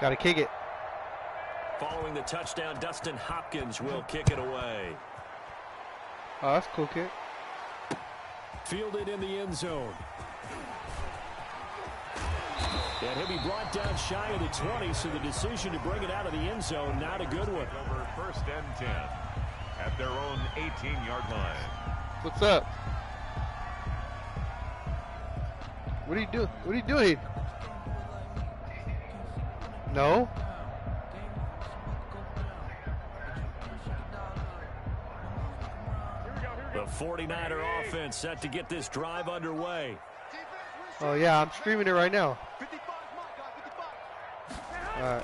Gotta kick it. Following the touchdown, Dustin Hopkins will kick it away. Oh, that's a cool kick. Fielded in the end zone. And he'll be brought down shy of the 20, so the decision to bring it out of the end zone, not a good one. Over 1st and 10 at their own 18-yard line. What's up? What are you doing? What are you doing? No? The 49er offense set to get this drive underway. Oh, yeah, I'm streaming it right now. All right.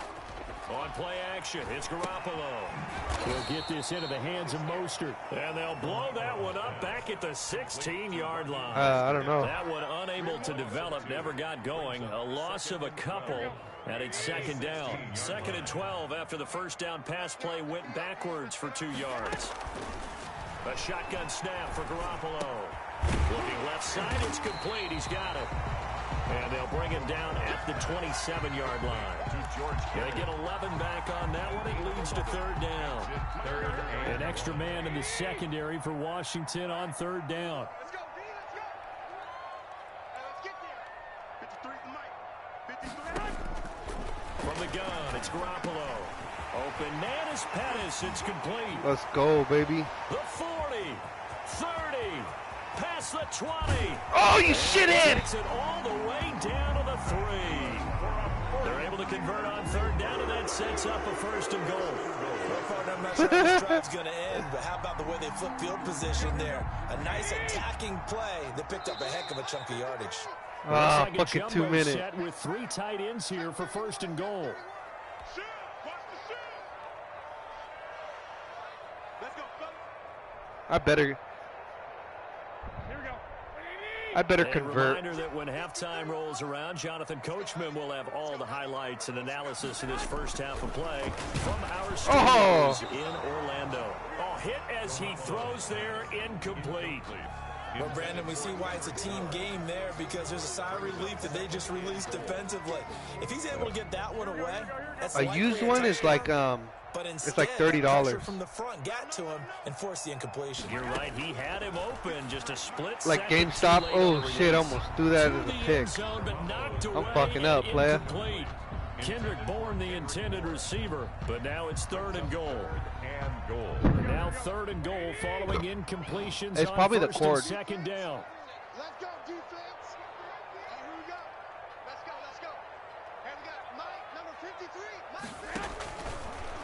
On play action, it's Garoppolo. He'll get this into the hands of Mostert. And they'll blow that one up back at the 16-yard line. I don't know. That one unable to develop, never got going. A loss of a couple, and it's 2nd down. 2nd and 12 after the first down pass play went backwards for 2 yards. A shotgun snap for Garoppolo. Looking left side, it's complete. He's got it. And they'll bring him down at the 27-yard line. They get 11 back on that one. It leads to 3rd down. An extra man in the secondary for Washington on 3rd down. From the gun, it's Garoppolo. Open man is Pettis. It's complete. Let's go, baby. The 40, 30. Past the 20. Oh, you shithead! Takes it all the way down to the 3. They're able to convert on 3rd down, and that sets up a 1st and goal. I'm not sure how this drive's going to end, but how about the way they flip field position there? A nice attacking play that picked up a heck of a chunk of yardage. Ah, fucking 2 minutes. Set with 3 tight ends here for 1st and goal. I better convert. A reminder that when halftime rolls around, Jonathan Coachman will have all the highlights and analysis of this first half of play from our studios in Orlando. Oh, hit as he throws there, incomplete. Well, Brandon, we see why it's a team game there, because there's a sigh of relief that they just released defensively. If he's able to get that one away, that's a used one is like but instead, it's like $30 from the front got to him and forced the incompletion. You're right, he had him open, just a split like GameStop. Oh shit, I almost threw that as a pick. I'm fucking up, player. Kendrick Bourne, the intended receiver, but now it's 3rd and goal. Now 3rd and goal following incompletions. It's probably the cord. 2nd down. Let's go, defense. Here we go. Let's go. And we got Mike, number 53.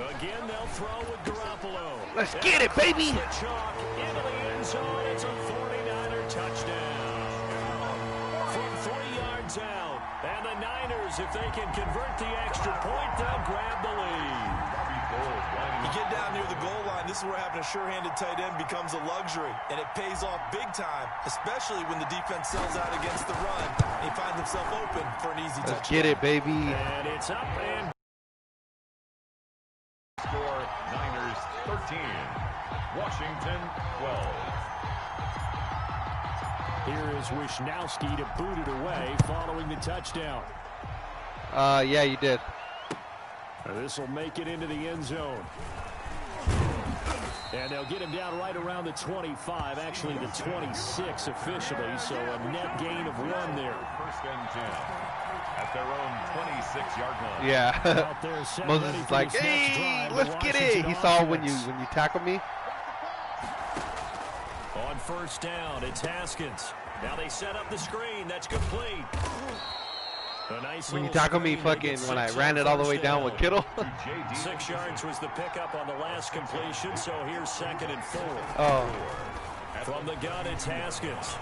Again, they'll throw with Garoppolo. Let's get it, baby. The chalk into the end zone. It's a 49er touchdown. From 3 yards out. And the Niners, if they can convert the extra point, they'll grab the lead. You get down near the goal line, this is where having a sure-handed tight end becomes a luxury, and it pays off big time, especially when the defense sells out against the run. He finds himself open for an easy touchdown. Let's get it, baby. And it's up and Score Niners 13, Washington 12. here is Wishnowski to boot it away following the touchdown. Yeah, you did. This will make it into the end zone. And they'll get him down right around the 25, actually the 26 officially, so a net gain of 1 there. 1st and 10 at their own 26-yard line. Yeah. Moses is like, hey, let's get it. He saw when you tackled me. On 1st down, it's Haskins. Now they set up the screen. That's complete. Nice when you tackle me fucking when I ran it all the way down with Kittle. 6 yards was the pickup on the last completion, so here's 2nd and 4. Oh. From the gun, it's Haskins.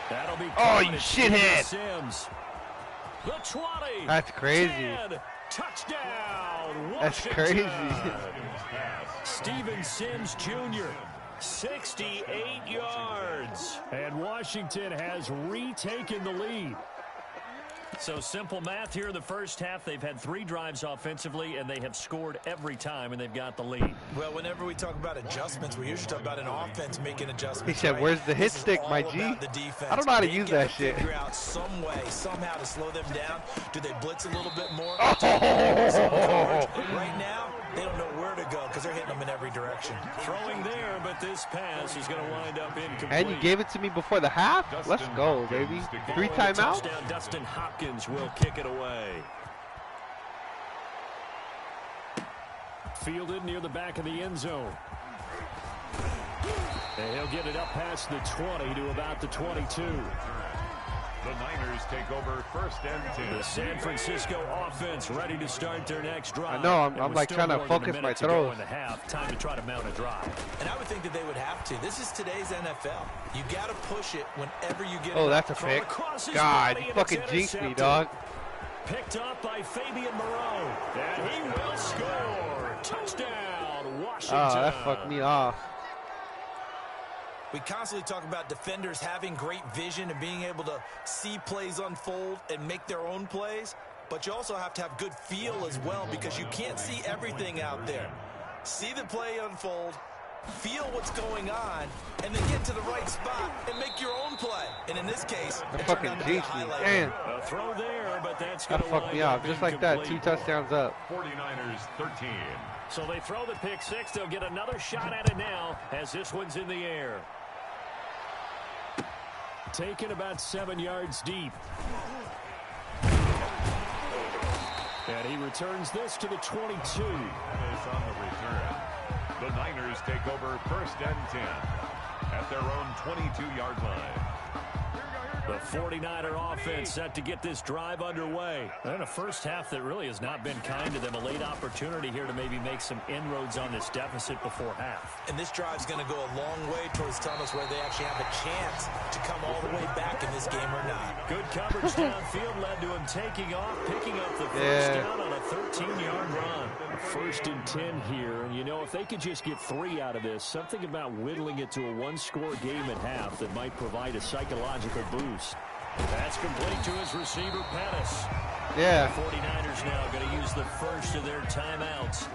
That'll be you shithead. Sims. The 20. That's crazy. 10, touchdown. That's Washington. crazy. Steven Sims Jr. 68 yards. And Washington has retaken the lead. So simple math here in the first half. They've had 3 drives offensively, and they have scored every time, and they've got the lead. Well, whenever we talk about adjustments, we usually talk about an offense making adjustments. He said, right? "Where's the hit This is stick, all my about G?" the defense. I don't know how to They use gotta that shit. Figure out some way, somehow to slow them down. Do they blitz a little bit more? Oh. Right now, they don't know where to go because they're hitting them in every direction. Throwing there, but this pass is going to wind up incomplete. And you gave it to me before the half? Let's go, baby. 3 timeouts? Touchdown, Dustin Hopkins will kick it away. Fielded near the back of the end zone. And he'll get it up past the 20 to about the 22. The Niners take over 1st and 10. The San Francisco offense ready to start their next drive. I know, And I'm with like still trying to more than a focus minute my to go throws. in the half. Time to try to mount a drive. And I would think that they would have to. This is today's NFL. You got to push it whenever you get it. Oh, that's a Throw pick. across his God, body, you and fucking it's jinxed me, intercepted. dog. Picked up by Fabian Moreau. And he will score. Touchdown, Washington. Oh, that fucked me off. We constantly talk about defenders having great vision and being able to see plays unfold and make their own plays, but you also have to have good feel as well because you can't see everything out there. See the play unfold, feel what's going on, and then get to the right spot and make your own play. And in this case, That it turned fucking out to be a jinxed me. highlight. Damn. A throw there, but that's That going to fucked me off. Just like that, 2 touchdowns up. 49ers 13. So they throw the pick 6. They'll get another shot at it now as this one's in the air. Taken about 7 yards deep. And he returns this to the 22. Is on the return. The Niners take over 1st and 10 at their own 22-yard line. The 49er offense set to get this drive underway. And a first half that really has not been kind to them. A late opportunity here to maybe make some inroads on this deficit before half. And this drive's going to go a long way towards telling us whether they actually have a chance to come all the way back in this game or not. Good coverage downfield led to him taking off, picking up the first down on a 13-yard run. 1st and 10 here. And, you know, if they could just get 3 out of this, something about whittling it to a 1-score game at half that might provide a psychological boost. That's complete to his receiver, Pettis. Yeah. The 49ers now going to use the first of their timeouts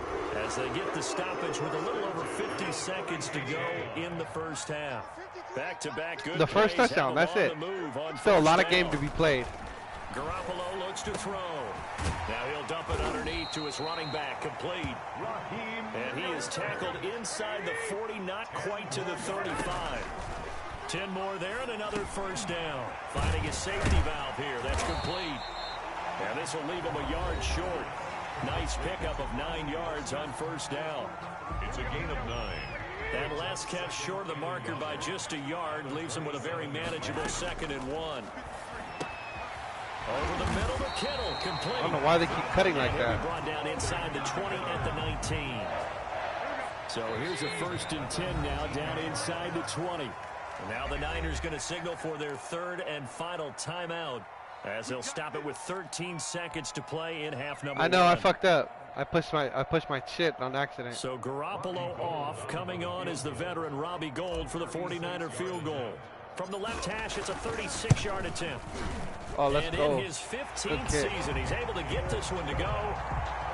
as they get the stoppage with a little over 50 seconds to go in the first half. Back-to-back good The first plays touchdown, have that's them it. on the move on Still a lot of first game down. to be played. Garoppolo looks to throw. Now he'll dump it underneath to his running back, complete. And he is tackled inside the 40, not quite to the 35. 10 more there and another first down. Finding his safety valve here. That's complete. And this will leave him a yard short. Nice pickup of 9 yards on first down. It's a gain of 9. And last catch short of the marker by just a yard leaves him with a very manageable 2nd and 1. Over the middle to Kittle, complete. I don't know why they keep cutting like And he'll be that. brought down inside the 20 at the 19. So here's a 1st and 10 now, down inside the 20. And now the Niners going to signal for their 3rd and final timeout as they'll stop it with 13 seconds to play in half number 1. I know, I fucked up. I pushed my shit on accident. So Garoppolo off. Coming on is the veteran Robbie Gould for the 49er field goal. From the left hash, it's a 36-yard attempt. Oh, let's and go. in his 15th Good kick. season, he's able to get this one to go.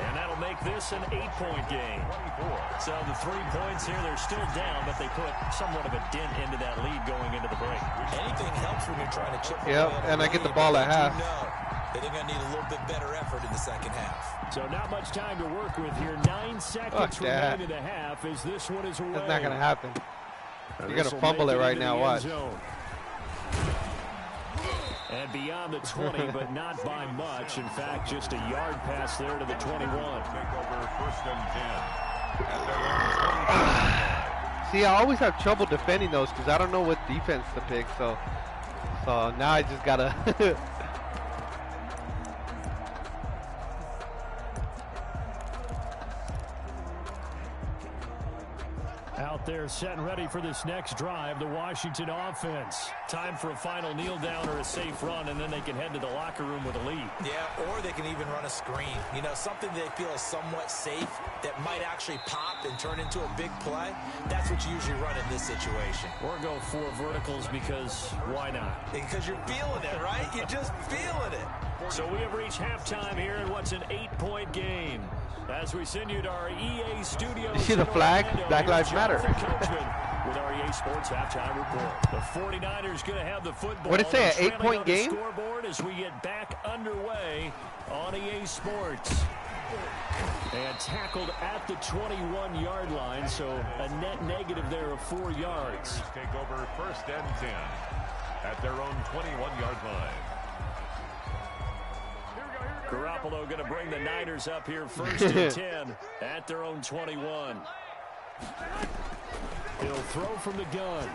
And that'll make this an 8-point game. So the 3 points here, they're still down, but they put somewhat of a dent into that lead going into the break. Anything helps when you're trying to chip away Yep, at a and I get the lead, ball but at they half. do know that they're going to need a little bit better effort in the second half. So not much time to work with here. 9 seconds Fuck that. remain in the half as this one is away. That's not gonna happen. And You're gonna this will fumble make it right into now, the end watch. zone. And beyond the 20, but not by much. In fact, just a yard pass there to the 21. Take over 1st and 10 at their own 22. See, I always have trouble defending those because I don't know what defense to pick. So now I just gotta. Out there setting ready for this next drive, the Washington offense. Time for a final kneel down or a safe run, and then they can head to the locker room with a lead. Yeah, or they can even run a screen. You know, something they feel is somewhat safe that might actually pop and turn into a big play. That's what you usually run in this situation. Or go 4 verticals because why not? Because you're feeling it, right? You're just feeling it. So we have reached halftime here in what's an 8-point game. As we send you to our EA studios. You see the flag? Black Lives Matter. With our EA Sports halftime report. The 49ers going to have the football. What did it say, an 8-point game? Scoreboard as we get back underway on EA Sports. And tackled at the 21-yard line, so a net negative there of 4 yards. Take over 1st and 10 at their own 21-yard line. Garoppolo going to bring the Niners up here 1st and 10 at their own 21. He'll throw from the gun.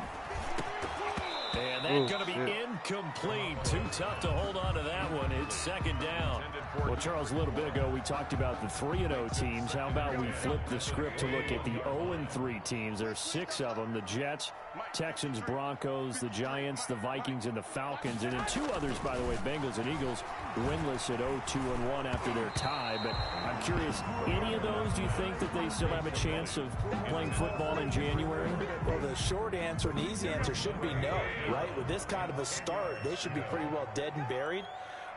And that's going to be incomplete. Too tough to hold on to that one. It's 2nd down. Well, Charles, a little bit ago we talked about the 3-0 teams. How about we flip the script to look at the 0-3 teams? There's 6 of them. The Jets, Texans, Broncos, the Giants, the Vikings, and the Falcons. And then 2 others, by the way, Bengals and Eagles, winless at 0-2-1 after their tie. But I'm curious, any of those, do you think that they still have a chance of playing football in January? Well, the short answer and the easy answer should be no, right? With this kind of a start, they should be pretty well dead and buried.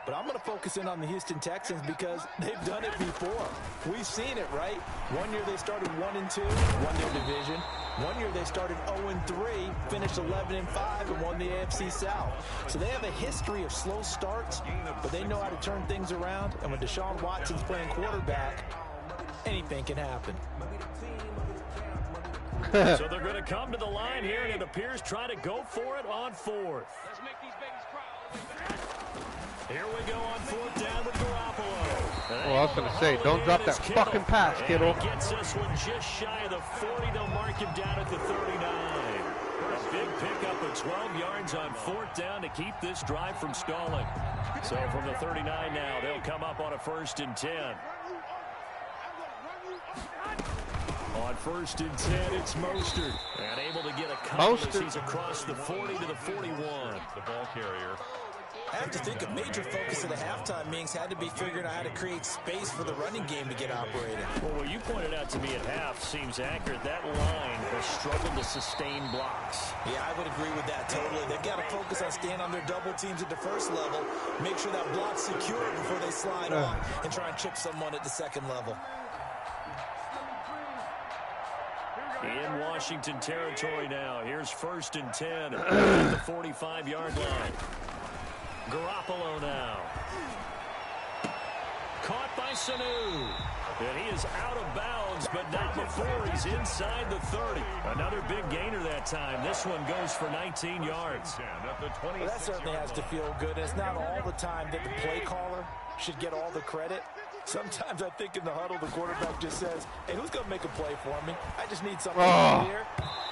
But I'm going to focus in on the Houston Texans because they've done it before. We've seen it, right? One year they started 1-2, won their division. One year they started 0-3, finished 11-5, and won the AFC South. So they have a history of slow starts, but they know how to turn things around. And when Deshaun Watson's playing quarterback, anything can happen. So they're going to come to the line here, and it appears try to go for it on 4th. Let's make these babies cry all the way back. Here we go on 4th down with Garoppolo. Oh, I was going to say, don't drop that fucking pass, kiddo. And he gets this one just shy of the 40. They'll mark him down at the 39. A big pickup of 12 yards on 4th down to keep this drive from stalling. So from the 39 now, they'll come up on a 1st and 10. On 1st and 10, it's Mostert. And able to get a couple as he's across the 40 to the 41. The ball carrier. I have to think a major focus of the halftime meetings had to be figuring out how to create space for the running game to get operating. Well, what you pointed out to me at half seems accurate. That line has struggled to sustain blocks. Yeah, I would agree with that totally. They've got to focus on staying on their double teams at the 1st level, make sure that block's secure before they slide off and try and chip someone at the 2nd level. In Washington territory now. Here's 1st and 10 at the 45-yard line. Garoppolo now. Caught by Sanu. And he is out of bounds, but not before he's inside the 30. Another big gainer that time. This one goes for 19 yards. Well, that certainly has to feel good. It's not all the time that the play caller should get all the credit. Sometimes I think in the huddle, the quarterback just says, hey, who's going to make a play for me? I just need something here.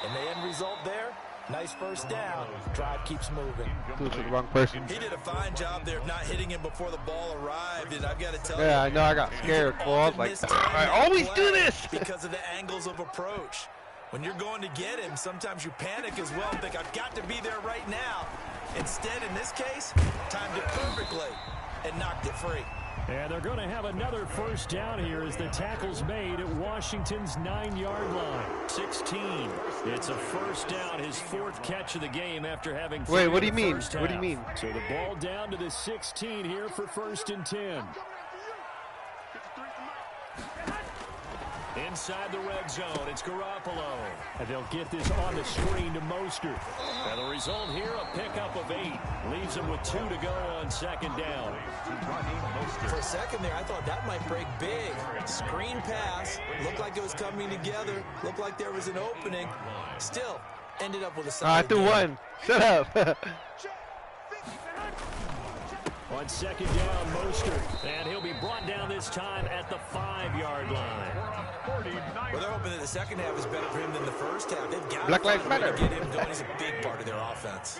And the end result there, nice 1st down. Drive keeps moving. Threw to the wrong person. He did a fine job there of not hitting him before the ball arrived. And I've got to tell you. Yeah, I know. I got scared. Well, I was like, I always do this. Because of the angles of approach. When you're going to get him, sometimes you panic as well and think, I've got to be there right now. Instead, in this case, timed it perfectly and knocked it free. And they're going to have another 1st down here as the tackle's made at Washington's 9-yard line. 16. It's a 1st down, his 4th catch of the game after having. Wait, what do you mean? What do you mean? So the ball down to the 16 here for 1st and 10. Inside the red zone, it's Garoppolo. And they'll get this on the screen to Mostert. And the result here, a pickup of 8. Leaves them with 2 to go on 2nd down. For a second there, I thought that might break big. Screen pass. Looked like it was coming together. Looked like there was an opening. Still, ended up with a solid I threw one. Shut up. On 2nd down, Mostert. And he'll be brought down this time at the 5-yard line. Well, they're hoping that the 2nd half is better for him than the 1st half. They've got Black Lives Matter. to get him going. He's a big part of their offense.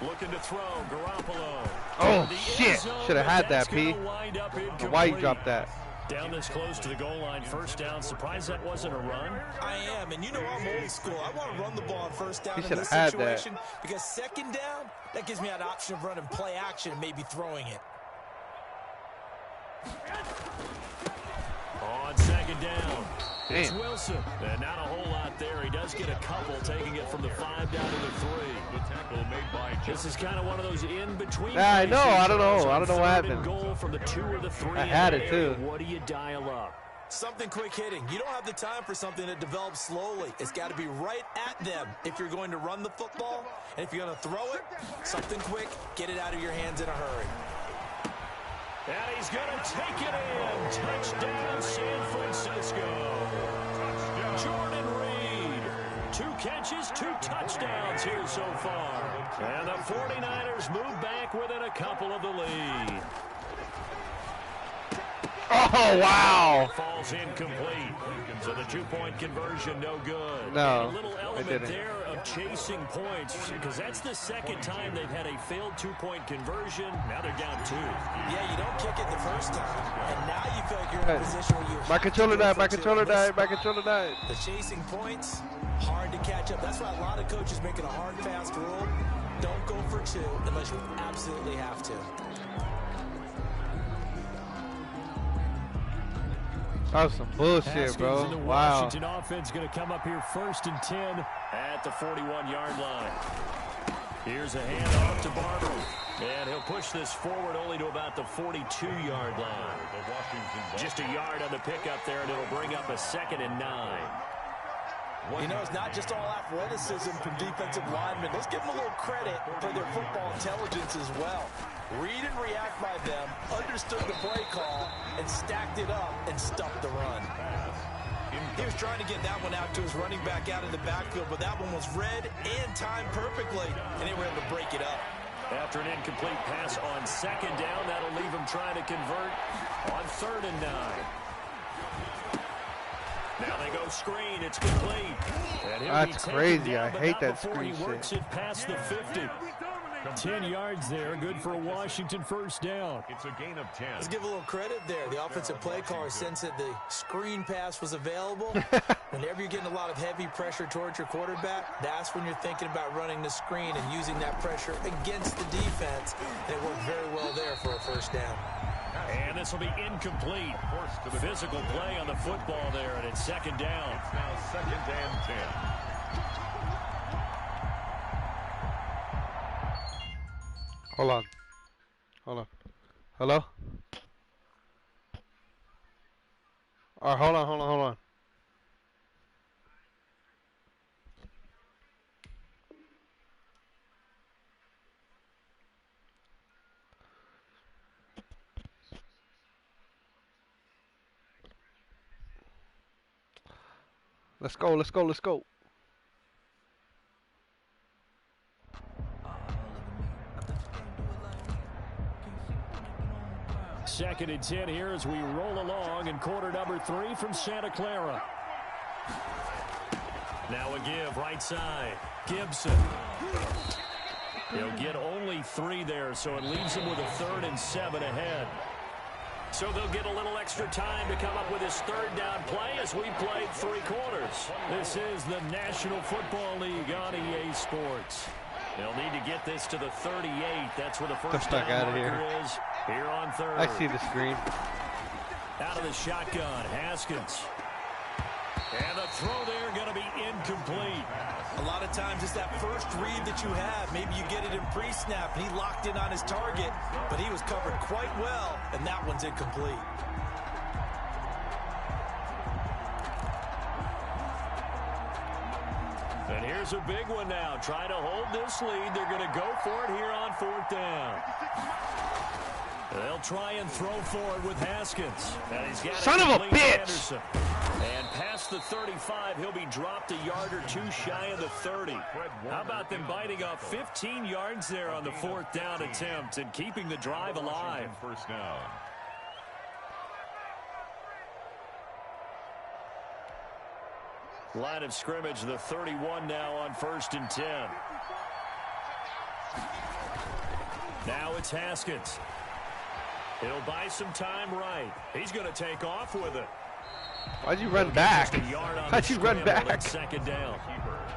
Looking to throw, Garoppolo. Oh, shit. Should have had that, P. Why you dropped that? Down this close to the goal line, first down. Surprised that wasn't a run? I am, and you know I'm old school. I want to run the ball on first down He in should this have had that. situation because second down, that gives me an option of running play action and maybe throwing it. On second down, it's Damn. Wilson. And not a whole lot there. He does get a couple, taking it from the 5 down to the 3. The tackle made by This is kind of one of those in-between. Yeah, I know. places, I don't know. Charles, I don't know what on third and happened. Goal from the 2 or the 3. I had in it, that area. too. What do you dial up? Something quick hitting. You don't have the time for something that develops slowly. It's got to be right at them if you're going to run the football. And if you're going to throw it, something quick, get it out of your hands in a hurry. And he's going to take it in. Touchdown, San Francisco. Jordan Reed. 2 catches, 2 touchdowns here so far. And the 49ers move back within a couple of the lead. Oh, wow. Falls incomplete. So the 2-point conversion no good. No, And a little it element didn't. there of chasing points because that's the second time they've had a failed 2-point conversion. Now they're down 2. Yeah, you don't kick it the first time, and now you feel like you're in a Hey, position where you my have controller to go died. for My 2. controller In this died. My spot, controller died. The chasing points, hard to catch up. That's why a lot of coaches make it a hard, fast rule. Don't go for 2 unless you absolutely have to. That was some bullshit, Haskins bro. and the Wow. Washington offense going to come up here 1st and 10 at the 41-yard line. Here's a handoff to Barber. And he'll push this forward only to about the 42-yard line. Just a yard on the pickup there, and it'll bring up a 2nd and 9. You know, it's not just all athleticism from defensive linemen. Let's give them a little credit for their football intelligence as well. Read and react by them, understood the play call, and stacked it up and stuffed the run. He was trying to get that one out to his running back out of the backfield, but that one was read and timed perfectly, and they were able to break it up. After an incomplete pass on 2nd down, that'll leave him trying to convert on 3rd and 9. Now they go screen. It's complete. And he'll be That's taken crazy. down, I but hate not that before screen he works shit. it past the 50. 10 yards there. Good for a Washington first down. It's a gain of 10. Let's give a little credit there. The offensive play caller sensed that the screen pass was available. Whenever you're getting a lot of heavy pressure towards your quarterback, that's when you're thinking about running the screen and using that pressure against the defense. And it worked very well there for a first down. And this will be incomplete. Physical play on the football there, and it's 2nd down. It's now 2nd and 10. Hold on. Hold on. Hello? All right, hold on. Let's go. 2nd and 10 here as we roll along in quarter number 3 from Santa Clara. Now a give right side. Gibson. He'll get only 3 there, so it leaves him with a 3rd and 7 ahead. So they'll get a little extra time to come up with his 3rd down play as we played 3 quarters. This is the National Football League on EA Sports. They'll need to get this to the 38. That's where the first Get the fuck down outta here. marker is here on 3rd. I see the screen. Out of the shotgun, Haskins. And the throw there going to be incomplete. A lot of times it's that first read that you have. Maybe you get it in pre-snap, and he locked in on his target, but he was covered quite well, and that one's incomplete. And here's a big one now. Trying to hold this lead. They're going to go for it here on 4th down. They'll try and throw for it with Haskins. And he's got Son of a complete bitch! Anderson. And past the 35, he'll be dropped a yard or 2 shy of the 30. How about them biting off 15 yards there on the 4th down attempt and keeping the drive alive? First down. Line of scrimmage, the 31 now on 1st and 10. Now it's Haskins. He'll buy some time right. He's going to take off with it. Why'd you run back? How'd you run back? Second down.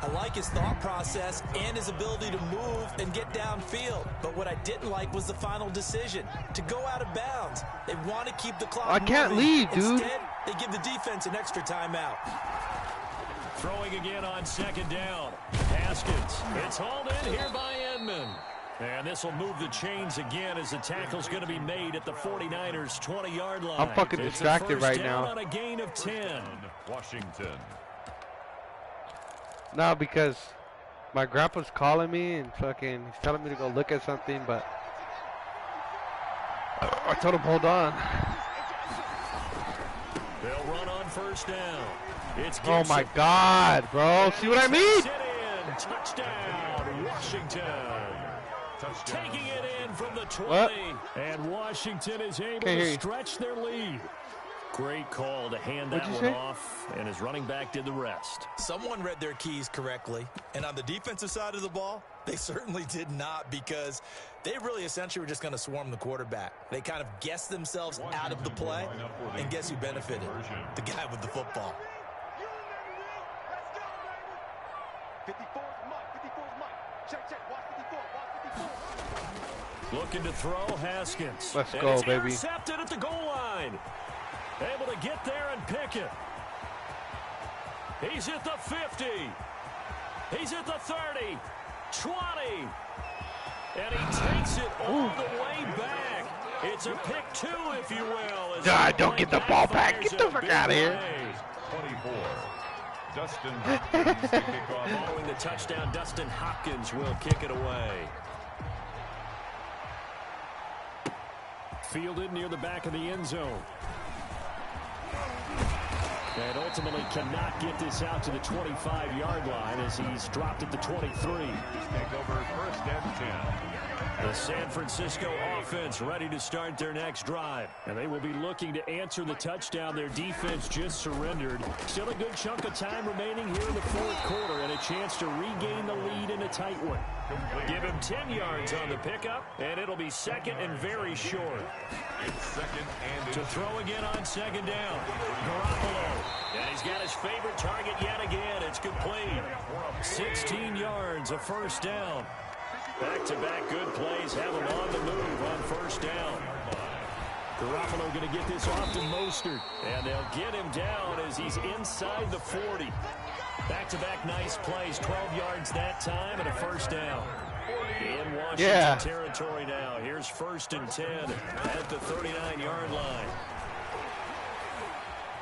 I like his thought process and his ability to move and get downfield. But what I didn't like was the final decision to go out of bounds. They want to keep the clock I can't moving. leave, dude. Instead, they give the defense an extra timeout. Throwing again on second down. Haskins. It's hauled in here by Edmond. And this will move the chains again as the tackle's going to be made at the 49ers' 20-yard line. I'm fucking distracted right now. On a gain of 10. Washington. No, because my grandpa's calling me and fucking he's telling me to go look at something, but I told him hold on. They'll run on first down. It's Oh my God, bro! See what I mean? Touchdown, Washington. Taking it in from the 20. What? And Washington is able Can't hear to you. stretch their lead. Great call to hand that What'd you one say? off, and his running back did the rest. Someone read their keys correctly, and on the defensive side of the ball, they certainly did not, because they really essentially were just going to swarm the quarterback. They kind of guessed themselves out of the play, and guess who benefited? The guy with the football. You remember me? Let's go, baby. 54's Mike. 54's Mike. Check, check. Watch 54. Watch 54. Looking to throw, Haskins. Let's And go, it's baby. intercepted at the goal line. Able to get there and pick it. He's at the 50. He's at the 30. 20. And he takes it all the way back. It's a pick two, if you will. as God, the don't play get the ball back. backfires Get the in a fuck big outta here. way. 24. Dustin Hopkins to kick off. Following the touchdown, Dustin Hopkins will kick it away. Fielded near the back of the end zone. And ultimately cannot get this out to the 25-yard line as he's dropped at the 23. Take over first and 10. The San Francisco offense ready to start their next drive. And they will be looking to answer the touchdown their defense just surrendered. Still a good chunk of time remaining here in the fourth quarter and a chance to regain the lead in a tight one. Give him 10 yards on the pickup, and it'll be second and very short. It's second and To throw again on second down. Garoppolo. And he's got his favorite target yet again. It's complete. 16 yards, a first down. Back-to-back good plays have him on the move on first down. Garoppolo going to get this off to Mostert. And they'll get him down as he's inside the 40. Back-to-back nice plays, 12 yards that time and a first down. In Washington territory now. Here's first and 10 at the 39-yard line.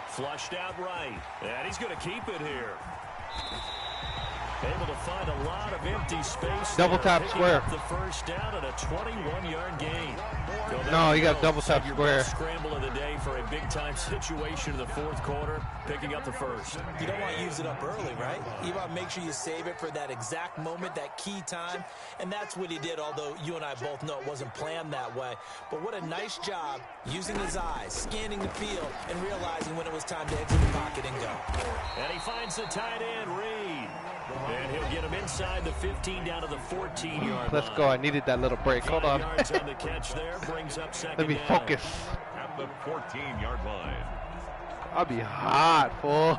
Flushed out right. And he's going to keep it here. Able to find a lot of empty space. Double there, tap picking square. up the first down and a 21-yard gain. No, you got double tap Your square. best scramble of the day for a big-time situation in the fourth quarter, picking up the first. You don't want to use it up early, right? You want to make sure you save it for that exact moment, that key time. And that's what he did, although you and I both know it wasn't planned that way. But what a nice job using his eyes, scanning the field, and realizing when it was time to exit the pocket and go. And he finds the tight end, Reed. And he'll get him inside the 15 down to the 14-yard line. Let's go. I needed that little break. Hold 5 on. yards on the catch there, brings up second Let me down. focus. at the 14-yard line. I'll be hot, fool.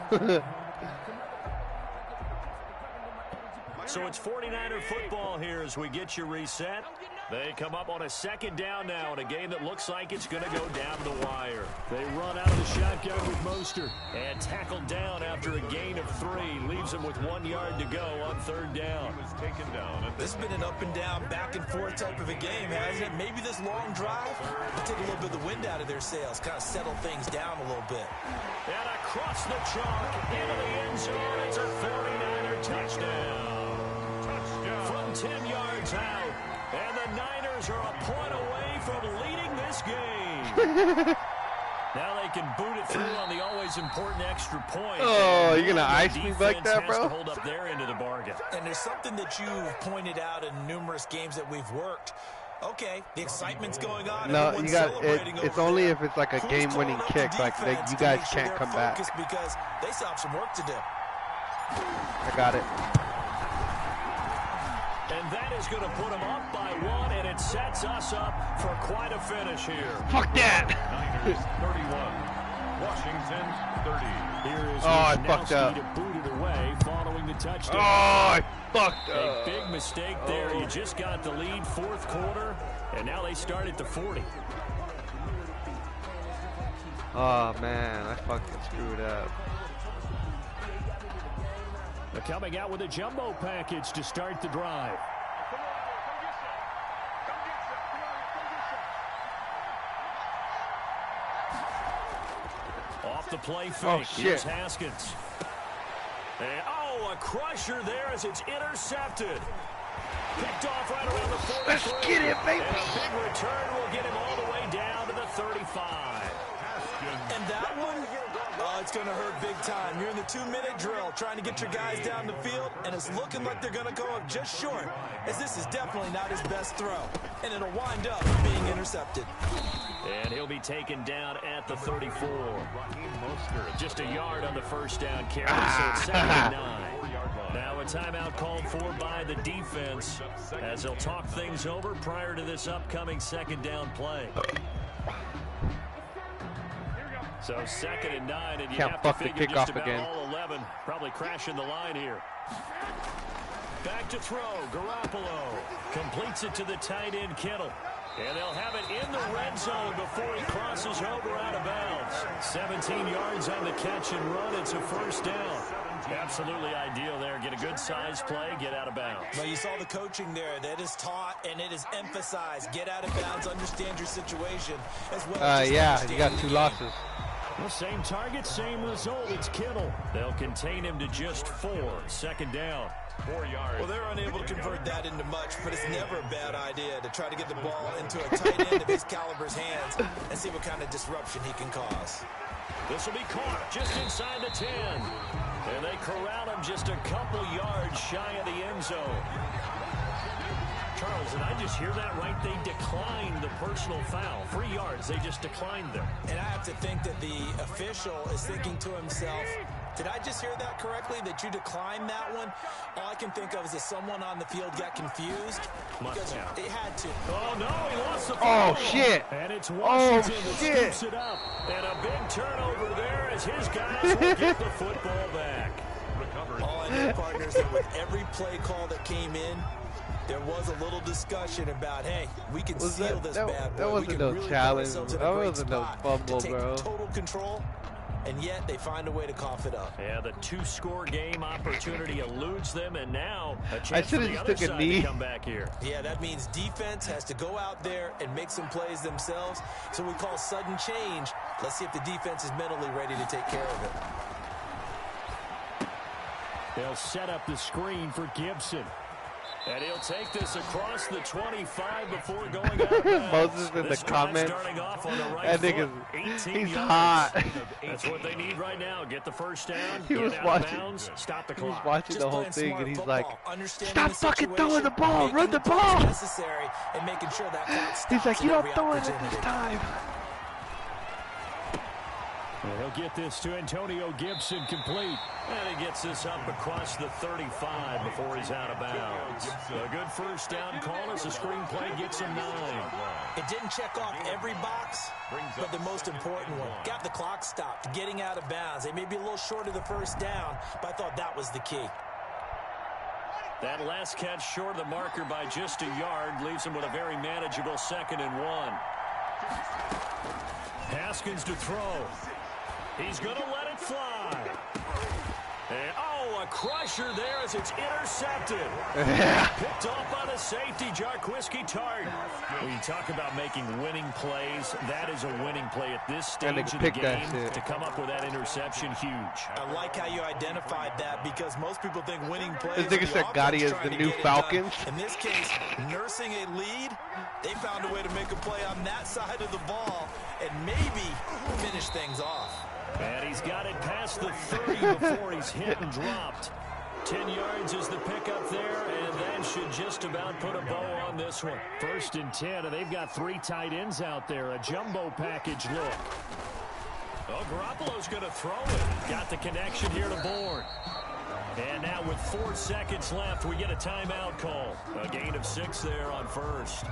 So it's 49er football here as we get you reset. They come up on a second down now in a game that looks like it's going to go down the wire. They run out of the shotgun with Mostert and tackled down after a gain of 3. Leaves him with 1 yard to go on third down. Was taken down at the This has been an up and down, back and forth type of a game, hasn't it? Maybe this long drive will take a little bit of the wind out of their sails, kind of settle things down a little bit. And across the chalk into the end zone. It's a 49er touchdown. From 10 yards out. And the Niners are a point away from leading this game. Now they can boot it through on the always important extra point. Oh, you're gonna The ice me like defense that, has bro? to hold up their end of the bargain. And there's something that you've pointed out in numerous games that we've worked. Okay, the excitement's going on. No, Everyone's you got it. celebrating It's over only there. if it's like a Who's game-winning calling up kick, the like defense you to guys make sure can't they're come back. focused because they still have some work to do. I got it. And that is going to put them up by 1, and it sets us up for quite a finish here. Fuck that. Niners 31, Washington 30. Here is I fucked up. to boot it away following the touchdown. Oh, I fucked A up. big mistake there. You just got the lead, fourth quarter, and now they start at the 40. Oh, man, I fucking screwed up. They're coming out with a jumbo package to start the drive. Off the play fake. Oh, shit. Here's Haskins. And, a crusher there as it's intercepted. Picked off right around the 43. Let's get it, baby. And a big return will get him all the way down to the 35. And that one, it's going to hurt big time. You're in the 2-minute drill trying to get your guys down the field, and it's looking like they're going to go up just short, as this is definitely not his best throw. And it'll wind up being intercepted. And he'll be taken down at the 34. Just a yard on the first down carry, so it's 2nd and 9. Now a timeout called for by the defense as they'll talk things over prior to this upcoming 2nd down play. So 2nd and 9, and you Can't have to fuck the figure kickoff just about again. all 11 probably crashing the line here. Back to throw, Garoppolo completes it to the tight end Kittle. And they'll have it in the red zone before he crosses over out of bounds. 17 yards on the catch and run. It's a first down. Absolutely ideal there. Get a good size play, get out of bounds. Well, you saw the coaching there. That is taught and it is emphasized. Get out of bounds, understand your situation, as well as Yeah, you got 2 losses. Well, same target, same result. It's Kittle. They'll contain him to just 4. 2nd down. 4 yards. Well, they're unable to convert that into much, but it's never a bad idea to try to get the ball into a tight end of his caliber's hands and see what kind of disruption he can cause. This will be caught just inside the 10. And they corral him just a couple yards shy of the end zone. Charles, did I just hear that right? They declined the personal foul. 3 yards, they just declined them. And I have to think that the official is thinking to himself, did I just hear that correctly, that you declined that one? All I can think of is that someone on the field got confused. Must because have. it had to. Oh, no, he lost the football. Oh, shit. And it's Washington that shit. scoops it up. And a big turnover there as his guys will get the football back. All I know, partners, that with every play call that came in, there was a little discussion about, hey, we can seal this bad boy. That wasn't no challenge. That wasn't no fumble, bro. Total control, and yet they find a way to cough it up. Yeah, the 2-score game opportunity eludes them, and now a chance for should've the just other took a side knee. to come back here. Yeah, that means defense has to go out there and make some plays themselves. So we call sudden change. Let's see if the defense is mentally ready to take care of it. They'll set up the screen for Gibson. And he'll take this across the 25 before going out of bounds. Moses in the This drive comments. starting off on the right That foot. nigga's 18 he's yards. hot. That's what they need right now. Get the first down, He get was out watching- of bounds, stop the He was clock. watching Just the whole playing thing, smart and he's football, like, understanding "Stop the fucking throwing the situation, ball! making Run the plays ball!" necessary, and making sure that clock stops. He's like, "You at don't every throw it at this opportunity." time." And he'll get this to Antonio Gibson complete. And he gets this up across the 35 before he's out of bounds. A good first down call as the screenplay gets him 9. It didn't check off every box, but the most important one. Got the clock stopped, getting out of bounds. They may be a little short of the first down, but I thought that was the key. That last catch short of the marker by just a yard leaves him with a very manageable 2nd and 1. Haskins to throw. He's going to let it fly. And, a crusher there as it's intercepted. Picked off by the safety, Jarquiski Tart. When you talk about making winning plays, that is a winning play at this stage of the pick that game. shit. To come up with that interception, huge. I like how you identified that because most people think winning plays. This nigga are the said offense Gotti is trying the to new get it done. Falcons. In this case, nursing a lead, they found a way to make a play on that side of the ball and maybe finish things off. And he's got it past the 30 before he's hit and dropped. 10 yards is the pickup there, and that should just about put a bow on this one. 1st and 10, and they've got 3 tight ends out there. A jumbo package look. Oh, Garoppolo's going to throw it. Got the connection here to Bourne. And now with 4 seconds left, we get a timeout call. A gain of 6 there on first.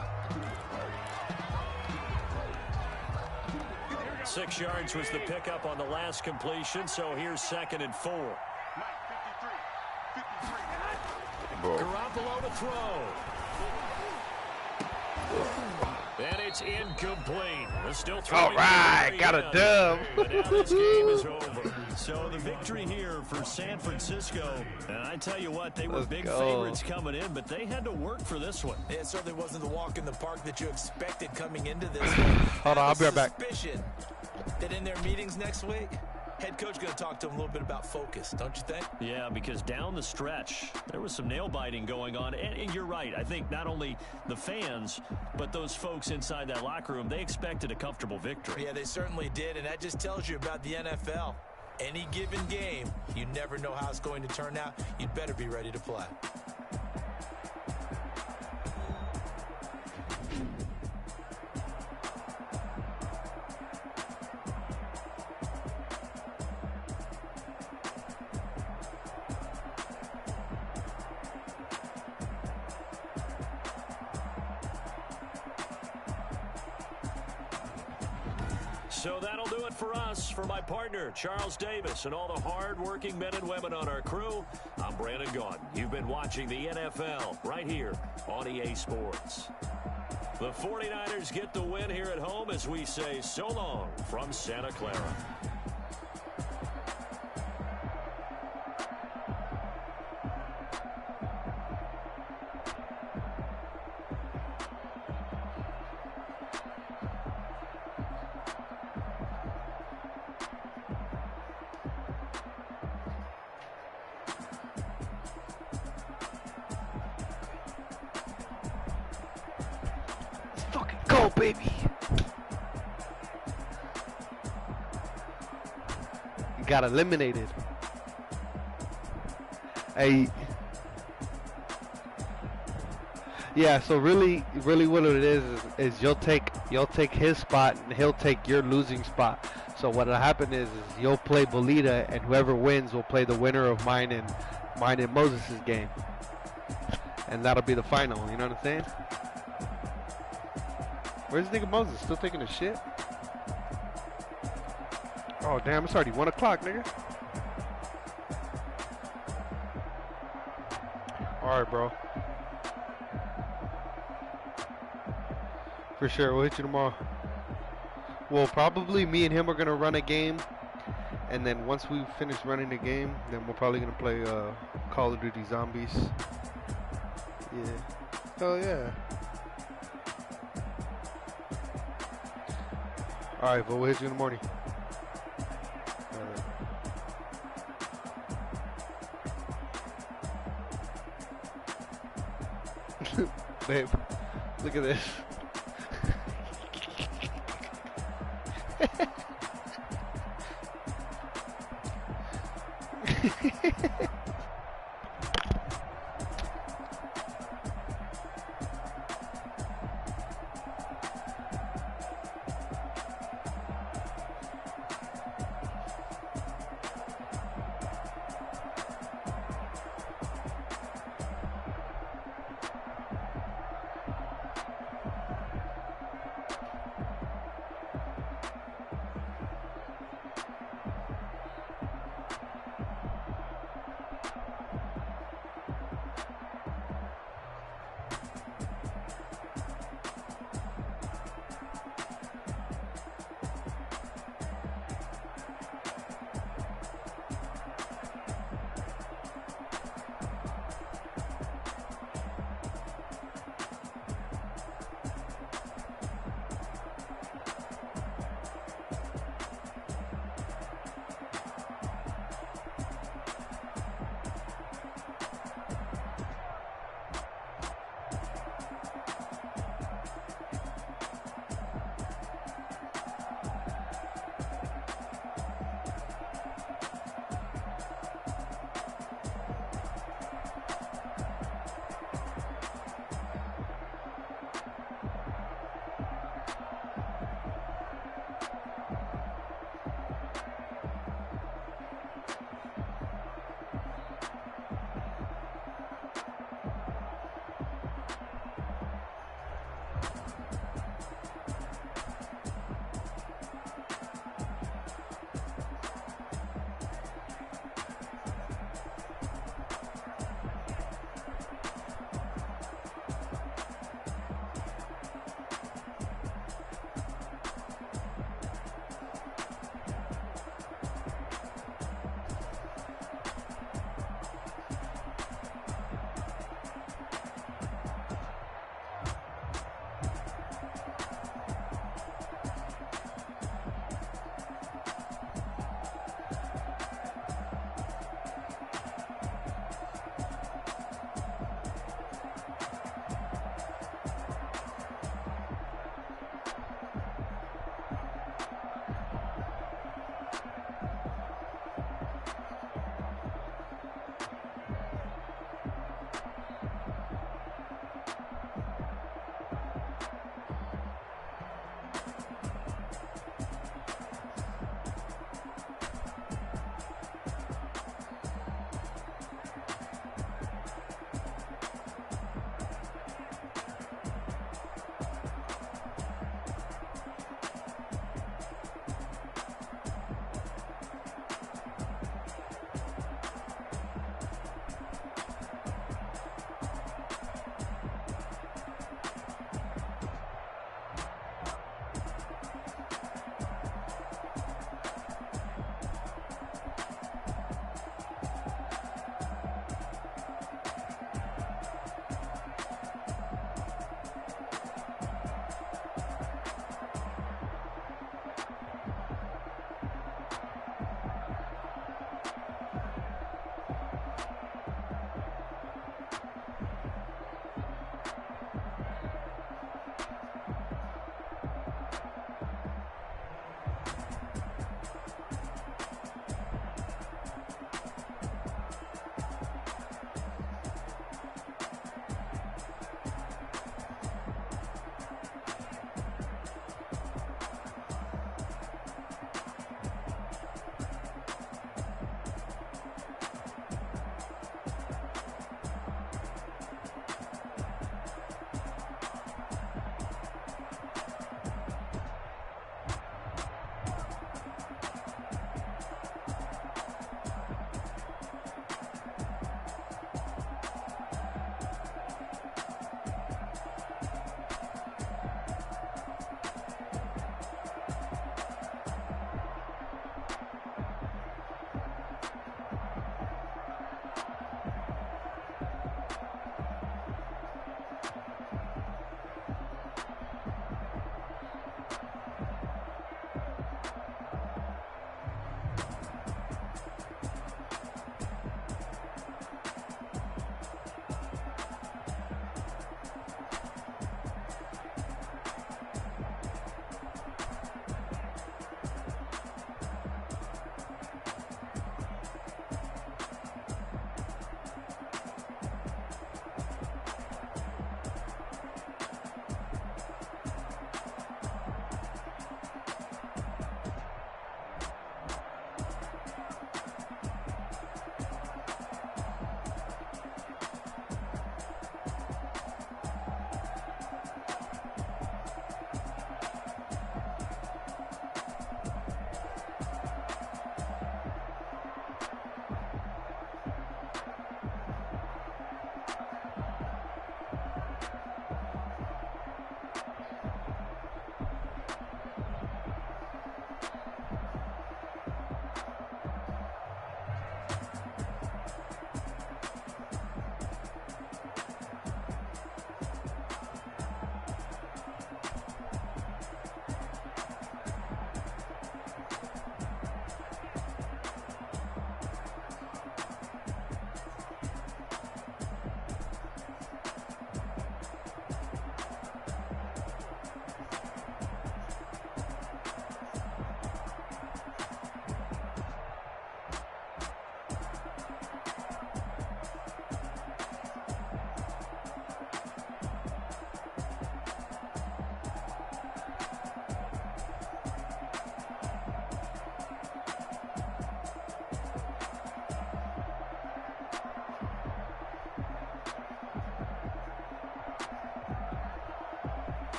6 yards was the pickup on the last completion, so here's 2nd and 4. Garoppolo to throw. And it's incomplete. We're still throwing. All right, got a dub. But now this game is over. So the victory here for San Francisco. And I tell you what, they were Let's big go. favorites coming in, but they had to work for this one. It certainly wasn't the walk in the park that you expected coming into this. Hold on, I'll be right back. Suspicion that in their meetings next week, head coach going to talk to them a little bit about focus, don't you think? Yeah, because down the stretch, there was some nail-biting going on. And you're right. I think not only the fans, but those folks inside that locker room, they expected a comfortable victory. Yeah, they certainly did, and that just tells you about the NFL. Any given game, you never know how it's going to turn out. You'd better be ready to play. So that'll do it for us. For my partner, Charles Davis, and all the hard-working men and women on our crew, I'm Brandon Gaudin. You've been watching the NFL right here on EA Sports. The 49ers get the win here at home as we say so long from Santa Clara. Fucking go, baby. You got eliminated. Hey. Yeah, so really what it is you'll take his spot and he'll take your losing spot. So what'll happen is you'll play Bolita and whoever wins will play the winner of mine and Moses' game. And that'll be the final, you know what I'm saying? Where's this nigga Moses? Still taking a shit? Oh damn, it's already 1 o'clock, nigga. Alright, bro. For sure, we'll hit you tomorrow. Well, probably me and him are gonna run a game, and then once we finish running the game, then we're probably gonna play Call of Duty Zombies. Yeah. Hell yeah. Alright, but we'll hit you in the morning. Babe, look at this.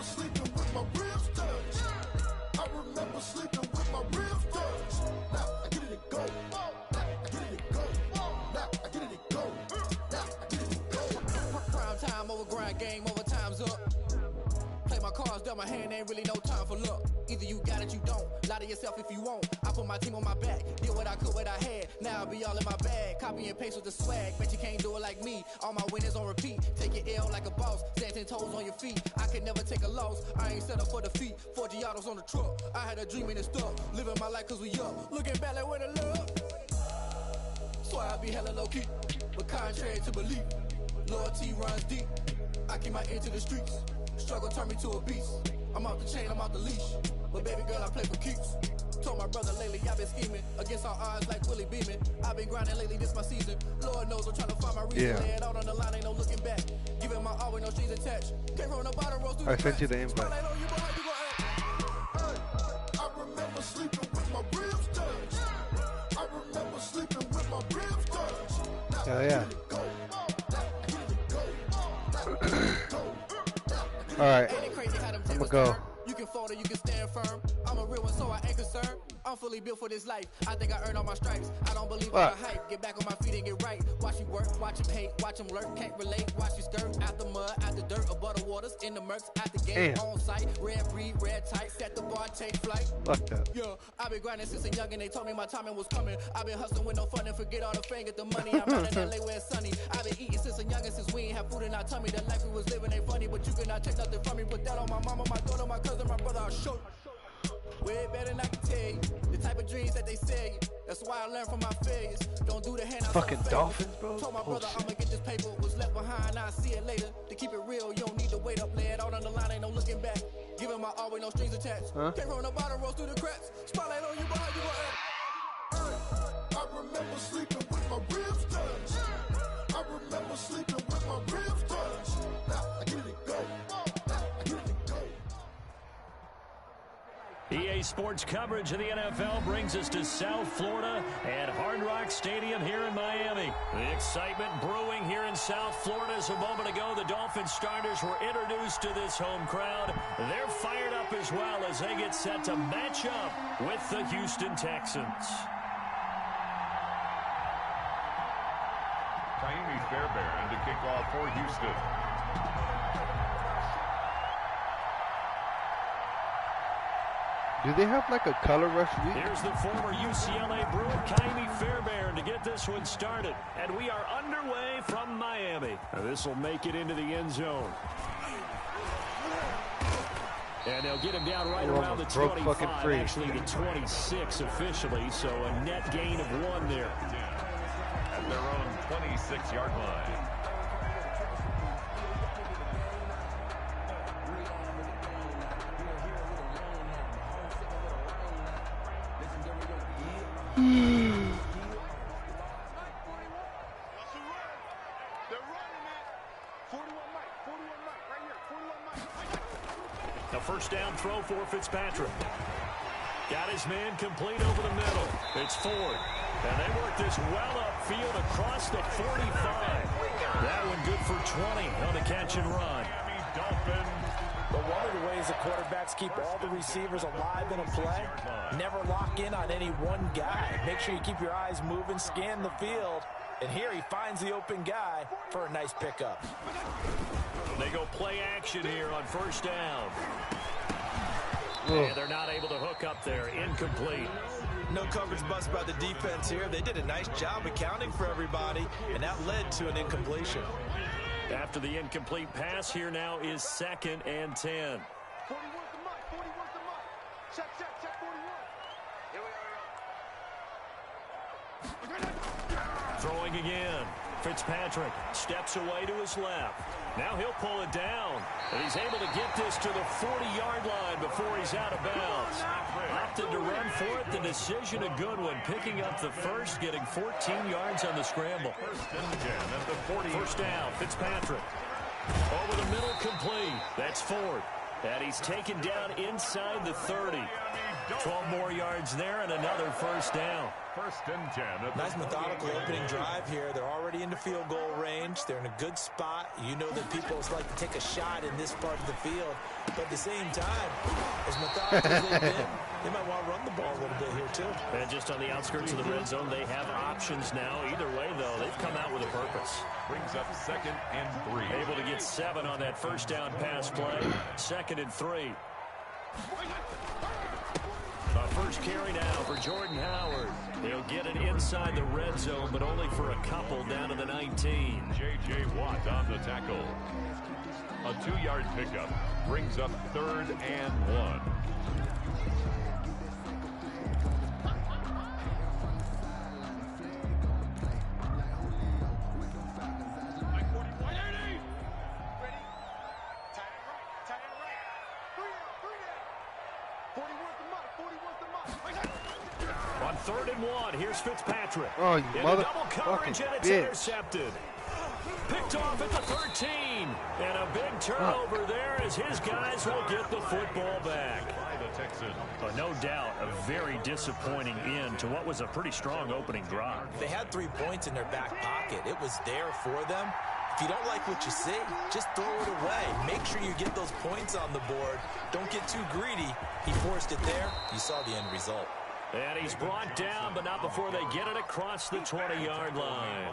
sleeping with my ribs touched. I remember sleeping with my ribs touched. Now I get it and go. Now I get it and go. Now I get it and go. Now I get it and go. Prime time over grind, game over, time's up. Play my cards, dealt my hand, ain't really no time for luck. Either you got it, you don't. Lie to yourself if you won't. I put my team on my back, did what I could, what I had. Now I'll be all in my bag. Copy and paste with the swag. Bet you can't do it like me. All my winners on repeat. Take your L like a boss. Stand 10 toes on your feet. I can never take a loss. I ain't set up for defeat. 4 Giottos on the truck. I had a dream and it stuck. Living my life cause we up. Looking back like where the love. Swear I be hella low key. But contrary to belief, loyalty runs deep. I keep my ear to the streets. Struggle turned me to a beast. I'm off the chain, I'm off the leash. But baby girl, I play for keeps. Told my brother lately, I've been scheming. Against all odds like Willie Beeman. I've been grinding lately, this my season. Lord knows I'm trying to find my reason. Yeah. Lay it out on the line, ain't no looking back. Giving my all with no strings attached. Came from the bottom, rose through I the sent you the cracks. invite. Spotlight on you, boy, how you gon' act? I remember sleeping with my ribs touched. I remember sleeping with my ribs touched. Now Hell yeah. go. Now I get it and go. Now I get it and go. All right. Ain't it crazy how them I'ma tables go. turn? You can fold or you can stand firm. I'm a real one, so I ain't concerned. I'm fully built for this life. I think I earned all my stripes. I don't believe all Fuck. the hype. Get back on my feet and get right. Watch you work, watch him hate, watch him lurk. Can't relate, watch you skirt. Out the mud, out the dirt, above the waters, in the murks, out the gate, Damn. on site. Red breed, red tight, set the bar, take flight. Fuck that. Yeah, I've been grinding since a young and they told me my timing was coming. I've been hustling with no fun and forget all the fame, get the money. I'm out in LA where it's sunny. I've been eating since a young and since we ain't have food in our tummy. The life we was living ain't funny, but you cannot take nothing from me. Put that on my mama, my daughter, my cousin, my brother, I'll show you. Way better than I can tell you. The type of dreams that they sell you. That's why I learned from my failures. Don't do the hand Fucking Dolphins, bro. Told my brother Bullshit. I'ma get this paper. Was left behind, I'll see it later. To keep it real, you don't need to wait up. Lay it out on the line, ain't no looking back. Giving my all with no strings attached. Huh? Came from the bottom, rose through the cracks. Spotlight on you, boy, how you gon' act? I remember sleeping with my ribs touched. I remember sleeping with my ribs touched. Now I get it and go. Now I get it and go. EA Sports coverage of the NFL brings us to South Florida at Hard Rock Stadium here in Miami. The excitement brewing here in South Florida as a moment ago the Dolphins starters were introduced to this home crowd. They're fired up as well as they get set to match up with the Houston Texans. Taimi Fairbairn to kick off for Houston. Do they have like a color rush week? Here's the former UCLA Bruin, Taimi Fairbairn, to get this one started. And we are underway from Miami. This will make it into the end zone. And they'll get him down right Oh, around the broke 25, fucking free. actually the 26 officially, so a net gain of 1 there. At their own 26-yard line. The first down throw for Fitzpatrick. Got his man complete over the middle. It's Ford. And they work this well upfield across the 45. That one good for 20 on the catch and run. Miami Dolphins. But one of the ways the quarterbacks keep all the receivers alive in a play, never lock in on any one guy. Make sure you keep your eyes moving, scan the field. And here he finds the open guy for a nice pickup. They go play action here on first down. Ugh. And they're not able to hook up there. Incomplete. No coverage bust by the defense here. They did a nice job accounting for everybody, and that led to an incompletion. After the incomplete pass, here now is 2nd and 10. 40 worth the mark, 40 worth the mark. Check, 41. Here we are. Throwing again. Fitzpatrick steps away to his left. Now he'll pull it down. And he's able to get this to the 40-yard line before he's out of bounds. Opted to run for it. The decision a good one. Picking up the first, getting 14 yards on the scramble. First and 10 at the 40. First down, Fitzpatrick. Over the middle, complete. That's Ford. And he's taken down inside the 30. Miami 12 more yards there and another first down. First and 10. Nice methodical opening drive here. They're already into field goal range. They're in a good spot. You know that people like to take a shot in this part of the field. But at the same time, as methodical as they've been, they might want to run the ball a little bit here too. And just on the outskirts of the red zone, they have options now. Either way, though, they've come out with a purpose. Brings up 2nd and 3. Able to get 7 on that first down pass play. 2nd and 3. The first carry now for Jordan Howard. He'll get it inside the red zone, but only for a couple down to the 19. J.J. Watt on the tackle. A 2-yard pickup brings up 3rd and 1. On 3rd and 1, here's Fitzpatrick. Oh, you In double motherfucking coverage, and it's bitch. intercepted. Picked off at the 13. And a big turnover there as his guys will get the football back. By the Texans. But no doubt, a very disappointing end to what was a pretty strong opening drive. They had 3 points in their back pocket. It was there for them. If you don't like what you see, just throw it away. Make sure you get those points on the board. Don't get too greedy. He forced it there. You saw the end result. And he's brought down, but not before they get it across the 20-yard line.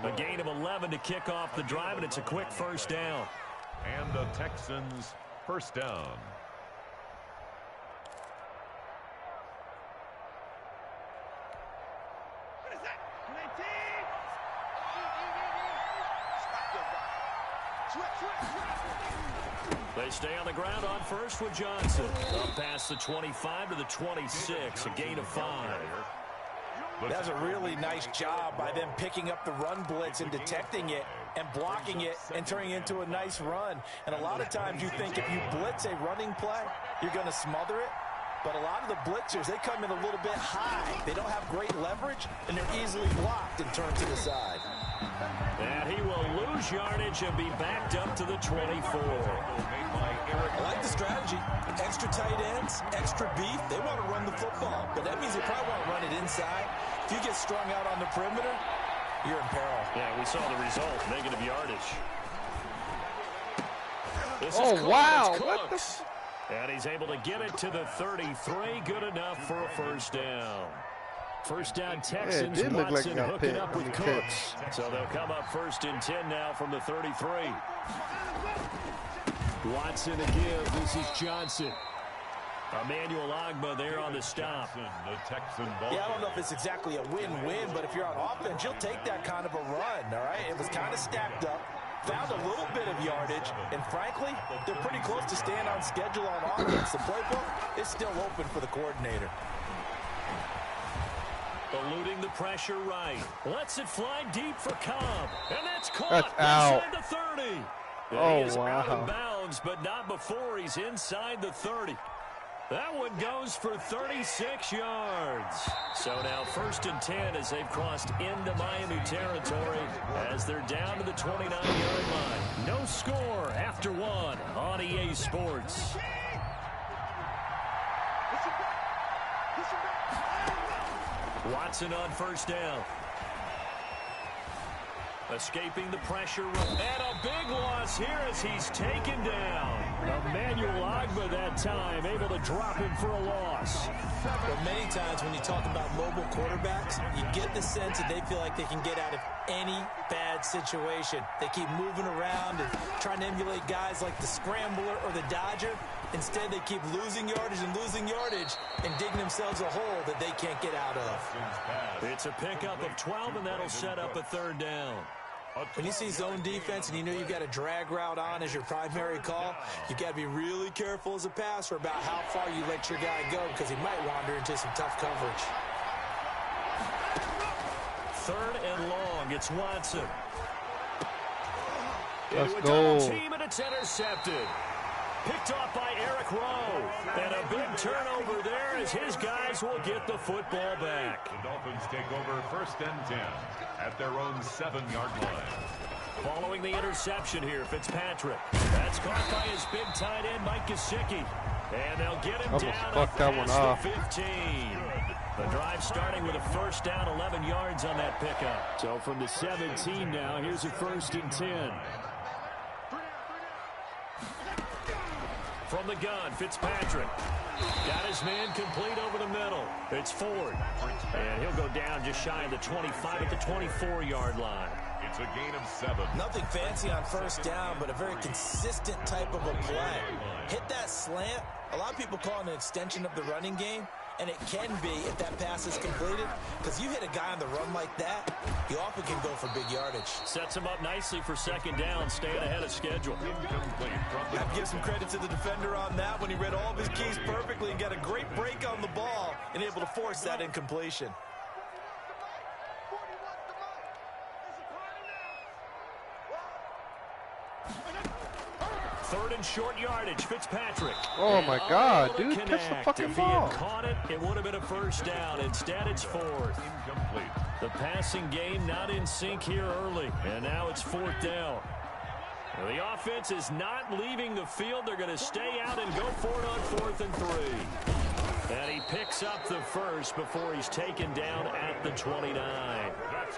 A gain of 11 to kick off the drive, and it's a quick first down. And the Texans first down. They stay on the ground on first with Johnson. Up past the 25 to the 26, a gain of 5. That's a really nice job by them picking up the run blitz and detecting it and blocking it and turning it into a nice run. And a lot of times you think if you blitz a running play, you're going to smother it. But a lot of the blitzers, they come in a little bit high. They don't have great leverage, and they're easily blocked and turned to the side. And he will lose yardage and be backed up to the 24. I like the strategy. Extra tight ends, extra beef. They want to run the football, but that means they probably want to run it inside. If you get strung out on the perimeter, you're in peril. Yeah, we saw the result, negative yardage. Wow. What the... And he's able to get it to the 33. Good enough for a first down. First down Texans. Yeah, it did look like Watson he got hooking picked. up with Cooks. So they'll come up 1st and 10 now from the 33. Watson again. This is Johnson. Emmanuel Ogbah there on the stop. The Texan ball. Yeah, I don't know if it's exactly a win-win, but if you're on offense, you'll take that kind of a run, all right? It was kind of stacked up. Found a little bit of yardage, and frankly, they're pretty close to staying on schedule on offense. The playbook is still open for the coordinator. Eluding the pressure right. Lets it fly deep for Cobb. And that's caught That's out. inside the 30. Oh, he is out wow. of bounds, but not before he's inside the 30. That one goes for 36 yards. So now 1st and 10 as they've crossed into Miami territory as they're down to the 29-yard line. No score after 1 on EA Sports. Watson on first down. Escaping the pressure. And a big loss here as he's taken down. Emmanuel Ogbah that time able to drop him for a loss. But many times when you talk about mobile quarterbacks, you get the sense that they feel like they can get out of any bad situation. They keep moving around and trying to emulate guys like the Scrambler or the Dodger. Instead, they keep losing yardage and digging themselves a hole that they can't get out of. It's a pickup of 12, and that'll set up a 3rd down. When you see zone defense and you know you've got a drag route on as your primary call, you've got to be really careful as a passer about how far you let your guy go because he might wander into some tough coverage. 3rd and long. It's Watson. Let's Into a go. double team, and it's intercepted. Picked off by Eric Rowe. And a big turnover there as his guys will get the football back. The Dolphins take over 1st and 10 at their own 7-yard line. Following the interception here, Fitzpatrick. That's caught by his big tight end, Mike Gesicki. And they'll get him Almost down fucked that one off. the 15. The drive starting with a first down, 11 yards on that pickup. So from the 17 now, here's a 1st and 10. From the gun, Fitzpatrick. Got his man complete over the middle. It's Ford. And he'll go down just shy of the 25 at the 24-yard line. It's a gain of 7. Nothing fancy on first down, but a very consistent type of a play. Hit that slant. A lot of people call it an extension of the running game, and it can be if that pass is completed, because you hit a guy on the run like that, he often can go for big yardage. Sets him up nicely for 2nd down, staying ahead of schedule. I have to give some credit to the defender on that when he read all of his keys perfectly and got a great break on the ball and able to force that incompletion. 3rd and short yardage, Fitzpatrick. Oh my God, dude, touch the fucking If ball. he had caught it, it would have been a 1st down. Instead, it's 4th. Incomplete. The passing game not in sync here early, and now it's 4th down. The offense is not leaving the field. They're going to stay out and go for it on 4th and 3. And he picks up the first before he's taken down at the 29.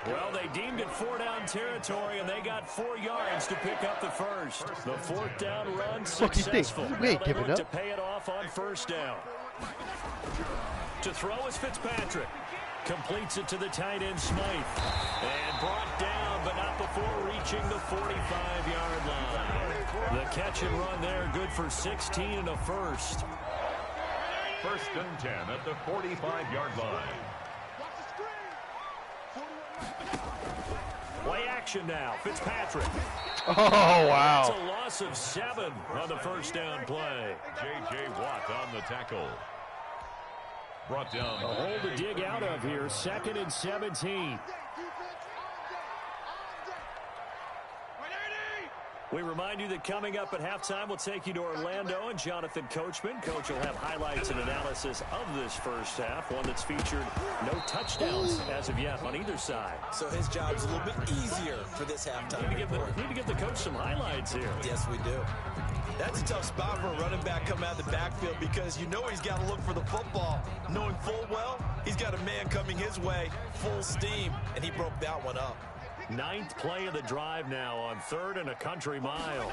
Well, they deemed it 4-down territory, and they got 4 yards to pick up the first. The 4th down run What do you think? successful. We ain't Now they giving look up. to pay it off on 1st down. To throw is Fitzpatrick. Completes it to the tight end, Smythe. And brought down, but not before reaching the 45-yard line. The catch and run there, good for 16 and a first. 1st and 10 at the 45-yard line. Play action now, Fitzpatrick. Oh, That's wow. a loss of 7 on the 1st down play. J.J. Watt on the tackle. Brought down. A hole to dig out of here, 2nd and 17. We remind you that coming up at halftime, we'll take you to Orlando and Jonathan Coachman. Coach will have highlights and analysis of this first half, one that's featured no touchdowns as of yet on either side. So his job's a little bit easier for this halftime Need report. to give the coach some highlights here. Yes, we do. That's a tough spot for a running back coming out of the backfield because you know he's got to look for the football, knowing full well he's got a man coming his way, full steam, and he broke that one up. 9th play of the drive now on 3rd and a country mile.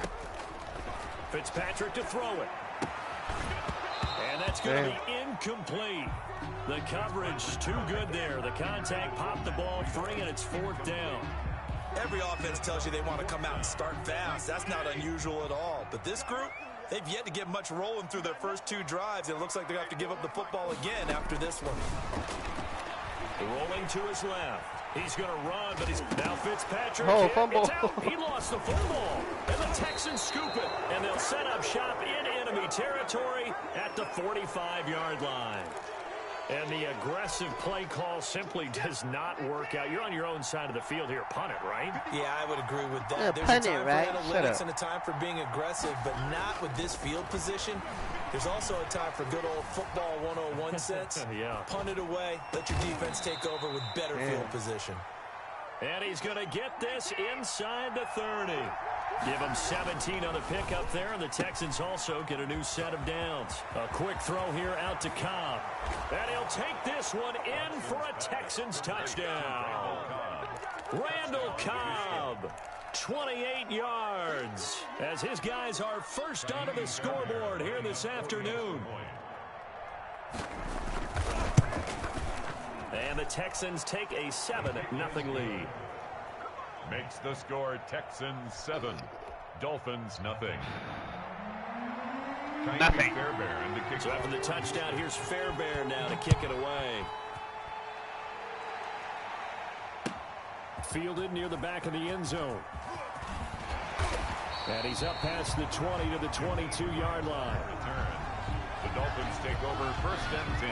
Fitzpatrick to throw it. And that's going to be incomplete. The coverage too good there. The contact popped the ball free, and it's 4th down. Every offense tells you they want to come out and start fast. That's not unusual at all. But this group, they've yet to get much rolling through their first 2 drives. And it looks like they're going to have to give up the football again after this one. Rolling to his left. He's going to run, but he's now Fitzpatrick. Oh, hit. fumble. It's out. He lost the football. And the Texans scoop it. And they'll set up shop in enemy territory at the 45-yard line. And the aggressive play call simply does not work out. You're on your own side of the field here. Punt it, right? Yeah, I would agree with that. Yeah, There's punt a it, time right? for Shut analytics up. and a time for being aggressive, but not with this field position. There's also a time for good old football 101 sense. Yeah. Punt it away. Let your defense take over with better field position. And he's going to get this inside the 30. Give him 17 on the pickup there, and the Texans also get a new set of downs. A quick throw here out to Cobb. And he'll take this one in for a Texans touchdown. Randall Cobb, 28 yards, as his guys are first onto the scoreboard here this afternoon. And the Texans take a 7-0 lead. Makes the score Texans 7, Dolphins nothing. Nothing. Fairbairn in the kick. So after the touchdown, here's Fairbairn now to kick it away. Fielded near the back of the end zone. And he's up past the 20 to the 22-yard line. Return. The Dolphins take over 1st and 10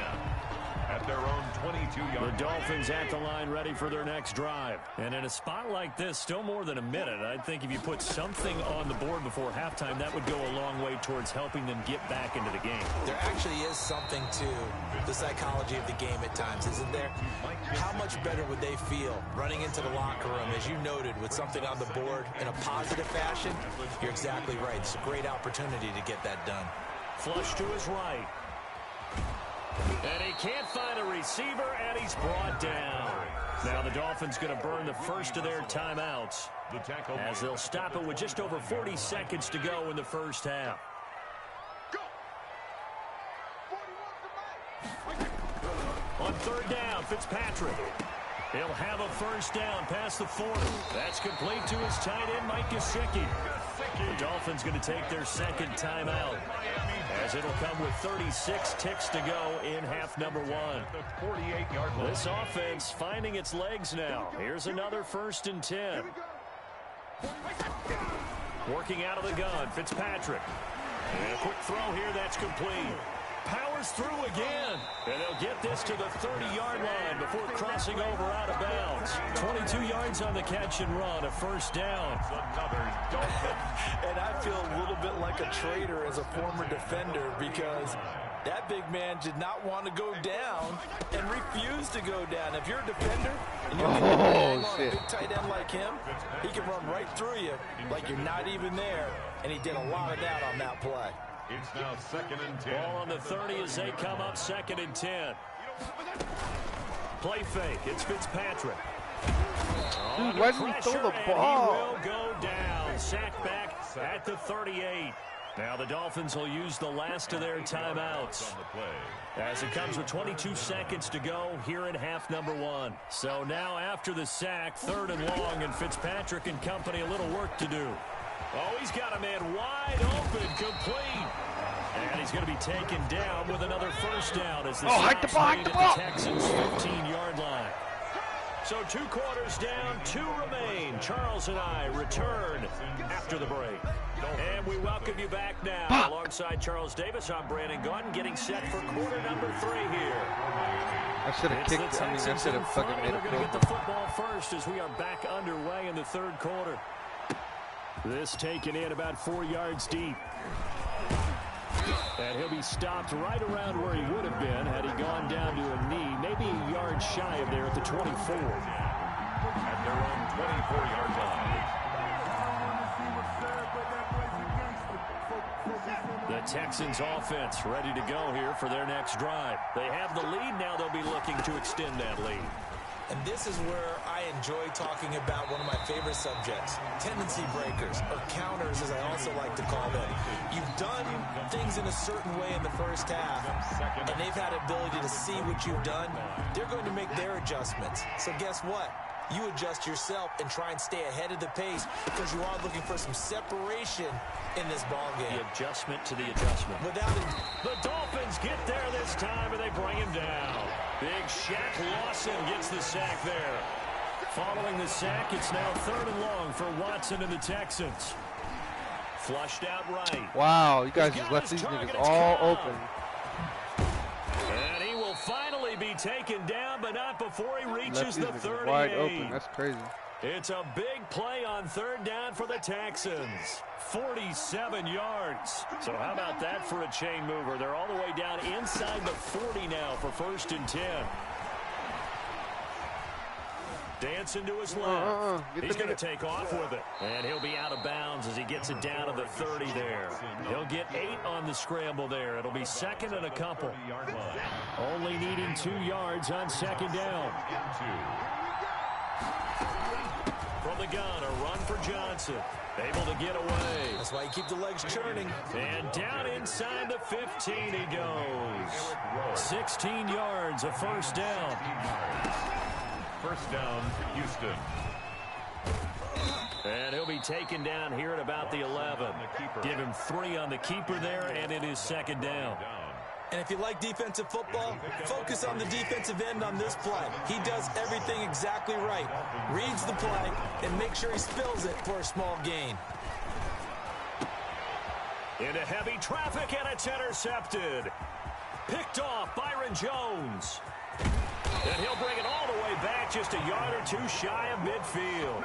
at their own 22-yard. The Dolphins at the line ready for their next drive. And in a spot like this, still more than a minute, I think if you put something on the board before halftime, that would go a long way towards helping them get back into the game. There actually is something to the psychology of the game at times, isn't there? How much better would they feel running into the locker room, as you noted, with something on the board in a positive fashion? You're exactly right. It's a great opportunity to get that done. Flush to his right. And he can't find a receiver, and he's brought down. Now the Dolphins going to burn the first of their timeouts as they'll stop it with just over 40 seconds to go in the first half. On third down, Fitzpatrick. He'll have a first down past the 40. That's complete to his tight end, Mike Gesicki. The Dolphins going to take their second timeout, as it'll come with 36 ticks to go in half number one. This offense finding its legs now. Here's another 1st and 10. Working out of the gun, Fitzpatrick. And a quick throw here, that's complete. Powers through again, and they'll get this to the 30-yard line before crossing over out of bounds. 22 yards on the catch and run, a first down. And I feel a little bit like a traitor as a former defender, because that big man did not want to go down and refused to go down. If you're a defender and you're on a big tight end like him, he can run right through you like you're not even there, and he did a lot of that on that play. It's now 2nd and 10. Ball on the 30 as they come up 2nd and 10. Play fake. It's Fitzpatrick. Dude, why didn't he throw the ball? He will go down. Sack back at the 38. Now the Dolphins will use the last of their timeouts as it comes with 22 seconds to go here in half number one. So now after the sack, 3rd and long, and Fitzpatrick and company a little work to do. Oh, he's got a man wide open, complete. And he's going to be taken down with another first down as the at the Texans' 15-yard line. So 2 quarters down, 2 remain. Charles and I return after the break. And we welcome you back now. Alongside Charles Davis, I'm Brandon Gaudin, getting set for quarter number 3 here. I should have kicked it. I should have fucking made a field goal. We're going to get the football first as we are back underway in the 3rd quarter. This taken in about 4 yards deep. And he'll be stopped right around where he would have been had he gone down to a knee, maybe a yard shy of there at the 24. At their own 24-yard line. The Texans offense ready to go here for their next drive. They have the lead. Now they'll be looking to extend that lead. And this is where I enjoy talking about one of my favorite subjects, tendency breakers, or counters as I also like to call them. You've done things in a certain way in the first half, and they've had the ability to see what you've done. They're going to make their adjustments. So guess what? You adjust yourself and try and stay ahead of the pace, because you are looking for some separation in this ball game. The adjustment to the adjustment. Without it, the Dolphins get there this time, and they bring him down. Big Shaq Lawson gets the sack there. Following the sack, it's now 3rd and long for Watson and the Texans. Flushed out right. Wow, you guys just left these niggas all open. And he will finally be taken down, but not before he reaches the 38. Wide open. That's crazy. It's a big play on 3rd down for the Texans. 47 yards. So how about that for a chain mover? They're all the way down inside the 40 now for 1st and 10. Dancing to his left. He's going to take off with it. And he'll be out of bounds as he gets it down to the 30 there. He'll get 8 on the scramble there. It'll be 2nd and a couple. Only needing 2 yards on 2nd down. From the gun, a run for Johnson. Able to get away. That's why you keep the legs churning. And down inside the 15 he goes. 16 yards, a first down. First down, Houston. And he'll be taken down here at about the 11. Give him 3 on the keeper there, and it is 2nd down. And if you like defensive football, focus on the defensive end on this play. He does everything exactly right. Reads the play and makes sure he spills it for a small gain. Into heavy traffic, and it's intercepted. Picked off Byron Jones. And he'll bring it all the way back, just a yard or two shy of midfield.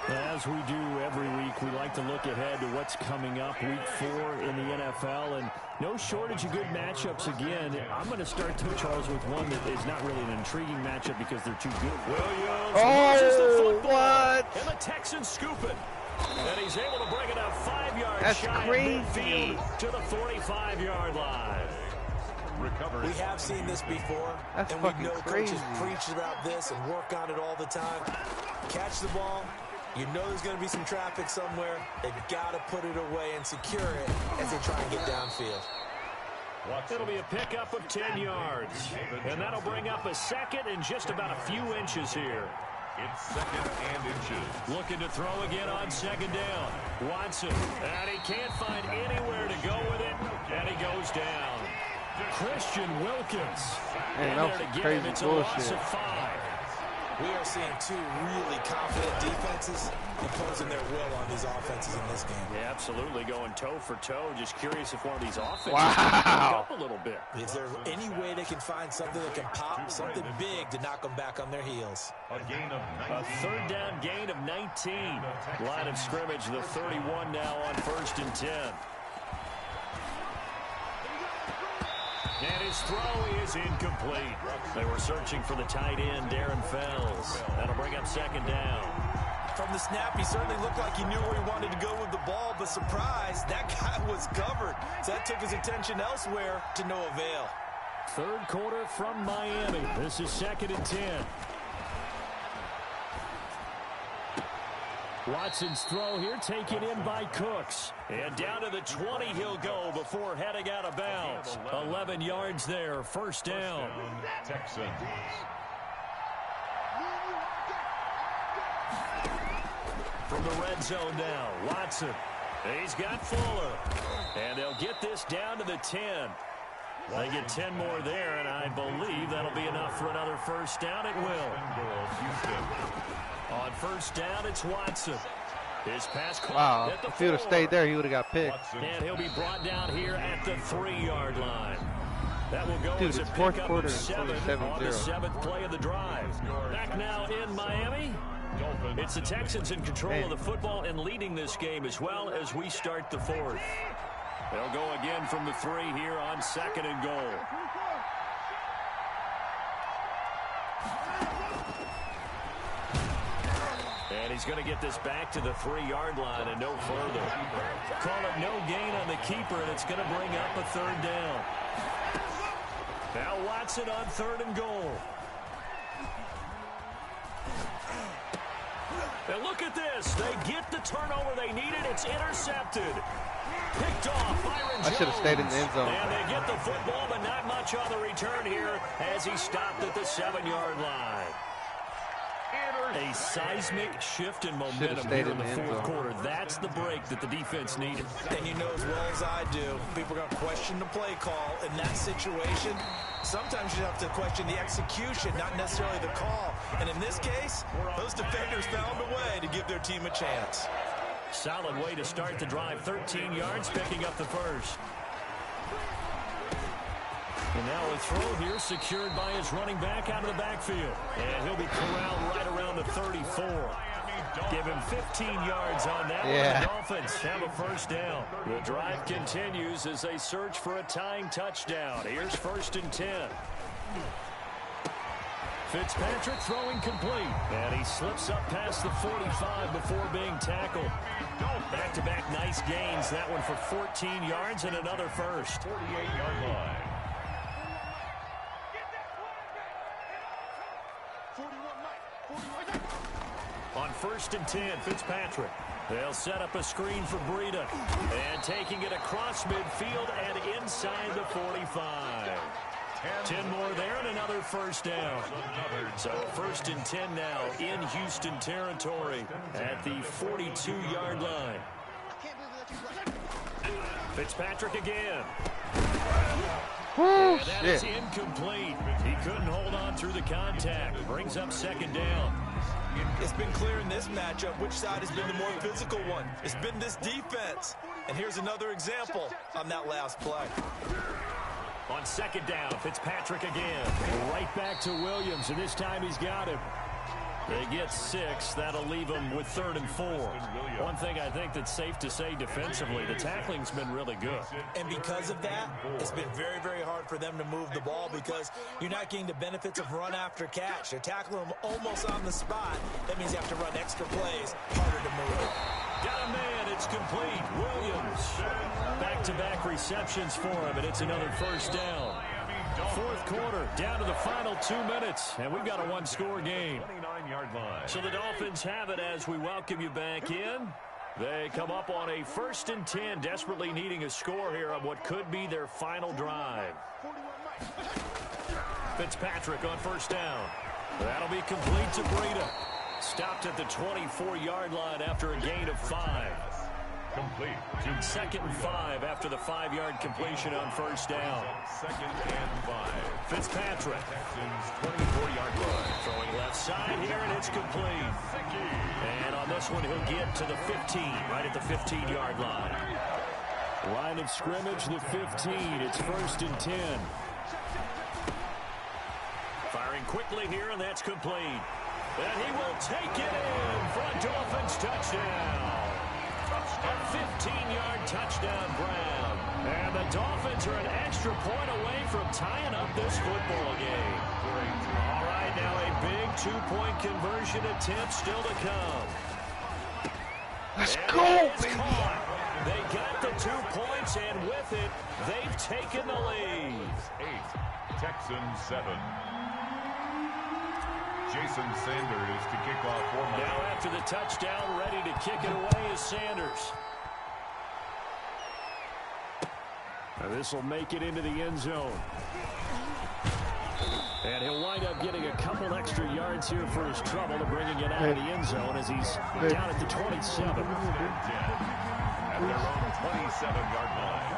As we do every week, we like to look ahead to what's coming up week 4 in the NFL, and no shortage of good matchups again. I'm going to start, too, Charles, with one that is not really an intriguing matchup because they're too good. Williams loses the football, what? and the Texans scoop it. And he's able to bring it up 5 yards That's shy crazy. of midfield to the 45-yard line. Recovered. We have seen this before, That's and we fucking know crazy. coaches preach about this and work on it all the time. Catch the ball. You know there's going to be some traffic somewhere. They've got to put it away and secure it as they try and get downfield. It'll be a pickup of 10 yards. And that'll bring up a second and just about a few inches here. It's second and inches. Looking to throw again on second down. Watson, and he can't find anywhere to go with it, and he goes down. Christian Wilkins. Man, And that was there to some get crazy him, it's a loss bullshit. of 5. We are seeing two really confident defenses imposing their will on these offenses in this game. Yeah, absolutely, going toe for toe. Just curious if one of these offenses Wow. can pick up a little bit. Is there any way they can find something that can pop, something big to knock them back on their heels? A gain of A 3rd down gain of 19. Line of scrimmage, the 31 now on 1st and 10. And his throw is incomplete. They were searching for the tight end, Darren Fells. That'll bring up 2nd down. From the snap, he certainly looked like he knew where he wanted to go with the ball, but surprise, that guy was covered. So that took his attention elsewhere to no avail. 3rd quarter from Miami. This is 2nd and 10. Watson's throw here taken in by Cooks. And down to the 20 he'll go before heading out of bounds. 11 yards there, 1st down. Texans. From the red zone now, Watson. He's got Fuller. And they'll get this down to the 10. They get 10 more there, and I believe that'll be enough for another 1st down. It will. On 1st down, it's Watson. His pass caught Wow. at the If he would have 4. stayed there, he would have got picked. And he'll be brought down here at the 3-yard line. That will go Dude, as a it's fourth pickup quarter of and 7 on the 27-0. 7th play of the drive. Back now in Miami. It's the Texans in control of the football and leading this game as well as we start the 4th. They'll go again from the 3 here on 2nd and goal. And he's going to get this back to the 3-yard line and no further. Call it no gain on the keeper, and it's going to bring up a 3rd down. Now Watson on 3rd and goal. And look at this. They get the turnover they needed. It's intercepted. Picked off Byron Jones. I should have stayed in the end zone. And they get the football, but not much on the return here as he stopped at the 7-yard line. A seismic shift in momentum here in the 4th quarter. That's the break that the defense needed. And you know as well as I do, people are going to question the play call in that situation. Sometimes you have to question the execution, not necessarily the call. And in this case, those defenders found a way to give their team a chance. Solid way to start the drive. 13 yards, picking up the 1st. And now a throw here secured by his running back out of the backfield. And he'll be corralled right around the 34. Give him 15 yards on that one. The Dolphins have a 1st down. The drive continues as they search for a tying touchdown. Here's 1st and 10. Fitzpatrick throwing complete. And he slips up past the 45 before being tackled. Back-to-back nice gains. That one for 14 yards and another 1st. 48-yard line. On 1st and 10, Fitzpatrick. They'll set up a screen for Breida. And taking it across midfield and inside the 45. 10 more there and another 1st down. So 1st and 10 now in Houston territory at the 42-yard line. Fitzpatrick again. Woo, And that is shit. incomplete. He couldn't hold on through the contact. Brings up 2nd down. It's been clear in this matchup which side has been the more physical one. It's been this defense. And here's another example on that last play. On second down, Fitzpatrick again. Right back to Williams, and this time he's got him. They get 6. That'll leave them with 3rd and 4. One thing I think that's safe to say defensively, the tackling's been really good. And because of that, it's been very, very hard for them to move the ball because you're not getting the benefits of run after catch. They're tackling them almost on the spot. That means you have to run extra plays, harder to move it. Got a man, it's complete. Williams. Back-to-back receptions for him, and it's another first down. 4th quarter, down to the final 2 minutes, and we've got a one-score game. 29-yard line. So the Dolphins have it as we welcome you back in. They come up on a 1st and 10, desperately needing a score here on what could be their final drive. Fitzpatrick on 1st down. That'll be complete to Breida. Stopped at the 24-yard line after a gain of 5. Complete. 2nd and 5 after the 5-yard completion on 1st down. 2nd and 5. Fitzpatrick. Texans 24-yard line. Throwing left side here, and it's complete. And on this one, he'll get to the 15, right at the 15-yard line. Line of scrimmage, the 15. It's 1st and 10. Firing quickly here, and that's complete. And he will take it in for a Dolphins touchdown. A 15-yard touchdown, Brown. And the Dolphins are an extra point away from tying up this football game. All right, now a big 2-point conversion attempt still to come. Let's And go, it's baby. caught. They got the 2 points, and with it, they've taken the lead. 8. Texans 7. Jason Sanders to kick off for Miami. Now after the touchdown, ready to kick it away is Sanders. This will make it into the end zone. And he'll wind up getting a couple extra yards here for his trouble to bringing it out of the end zone as he's down at the 27. At their own 27-yard line.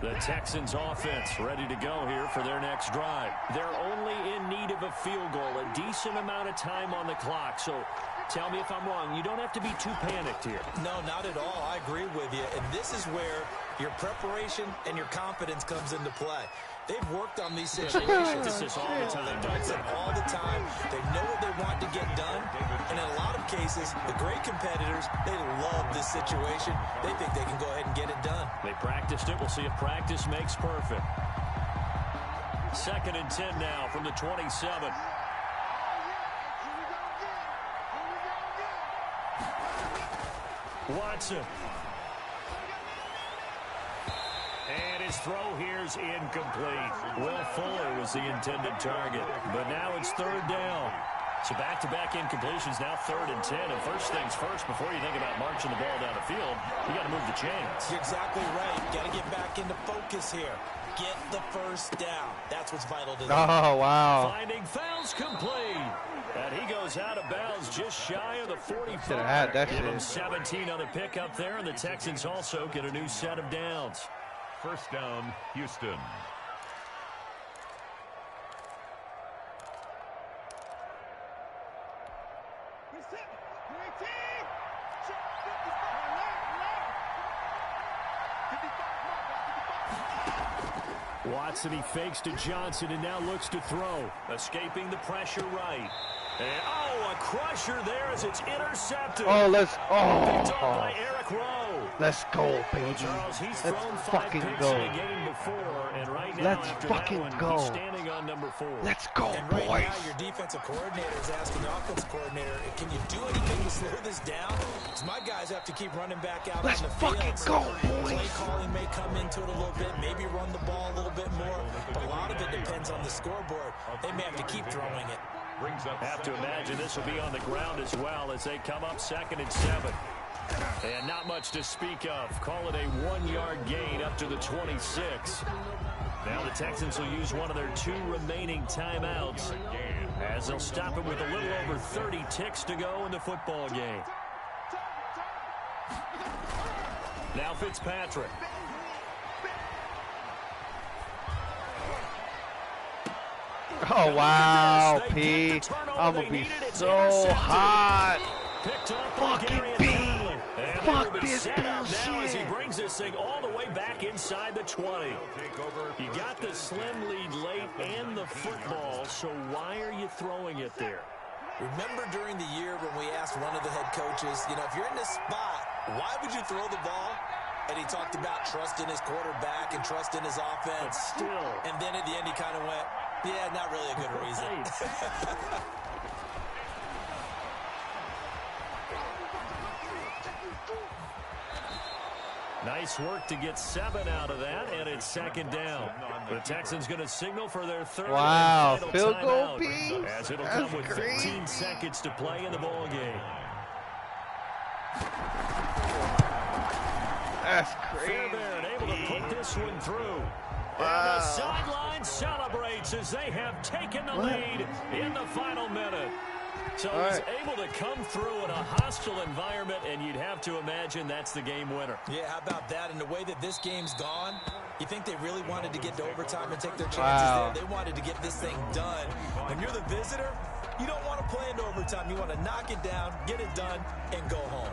The Texans offense ready to go here for their next drive. They're only in need of a field goal, a decent amount of time on the clock. So tell me if I'm wrong. You don't have to be too panicked here. No, not at all. I agree with you. And this is where your preparation and your confidence comes into play. They've worked on these situations. This all the time. They've done it all the time. They know what they want to get done. And in a lot of cases, the great competitors, they love this situation. They think they can go ahead and get it done. They practiced it. We'll see if practice makes perfect. 2nd and 10 now from the 27. Watson. And his throw here's incomplete. Will Fuller was the intended target. But now it's 3rd down. So back-to-back incompletions, now 3rd and 10. And first things first, before you think about marching the ball down the field, you got to move the chains. You're exactly right. Got to get back into focus here. Get the first down. That's what's vital to them. Oh, wow. Finding fouls complete. And he goes out of bounds just shy of the 45. Should have had that Give him shit. 17 on the pickup there, and the Texans also get a new set of downs. 1st down, Houston. Watson, he fakes to Johnson and now looks to throw. Escaping the pressure right. And, a crusher there as it's intercepted. Oh, let's. Picked off Oh, by Eric Rowe. let's go, baby. Charles, he's Let's thrown 5 fucking picks go. in a game before, and right now Let's after fucking that one, go. he's standing on number 4. Let's go, And right boys. now, your defensive coordinator is asking the offensive coordinator, can you do anything to slow this down? Because my guys have to keep running back out Let's on the field. fucking go, Play boys. calling may come into it a little bit, maybe run the ball a little bit more, but a lot of it depends on the scoreboard. They may have to keep throwing it. Brings up Have to imagine this will be on the ground as well as they come up 2nd and 7. And not much to speak of. Call it a 1-yard gain up to the 26. Now the Texans will use one of their 2 remaining timeouts as they'll stop it with a little over 30 ticks to go in the football game. Now Fitzpatrick. Oh, wow, P. I'm going to be so hot. Fucking P. Fuck this Now as he bullshit. brings this thing all the way back inside the 20. You got the slim lead late and the football, so why are you throwing it there? Remember during the year when we asked one of the head coaches, you know, if you're in this spot, why would you throw the ball? And he talked about trust in his quarterback and trust in his offense. But still. And then at the end he kind of went, yeah, not really a good reason. Nice work to get 7 out of that, and it's second down. The Texans going to signal for their third Wow, and final field goal, timeout, P. as it'll That's come with 15 crazy. seconds to play in the ball game. That's crazy. Fairbairn able to put this one through. Wow. And the sideline celebrates as they have taken the lead in the final minute. So he's able to come through in a hostile environment, and you'd have to imagine that's the game winner. Yeah, how about that? And the way that this game's gone, you think they really wanted to get to overtime and take their chances Wow. there. They wanted to get this thing done. When you're the visitor, you don't want to play into overtime. You want to knock it down, get it done, and go home.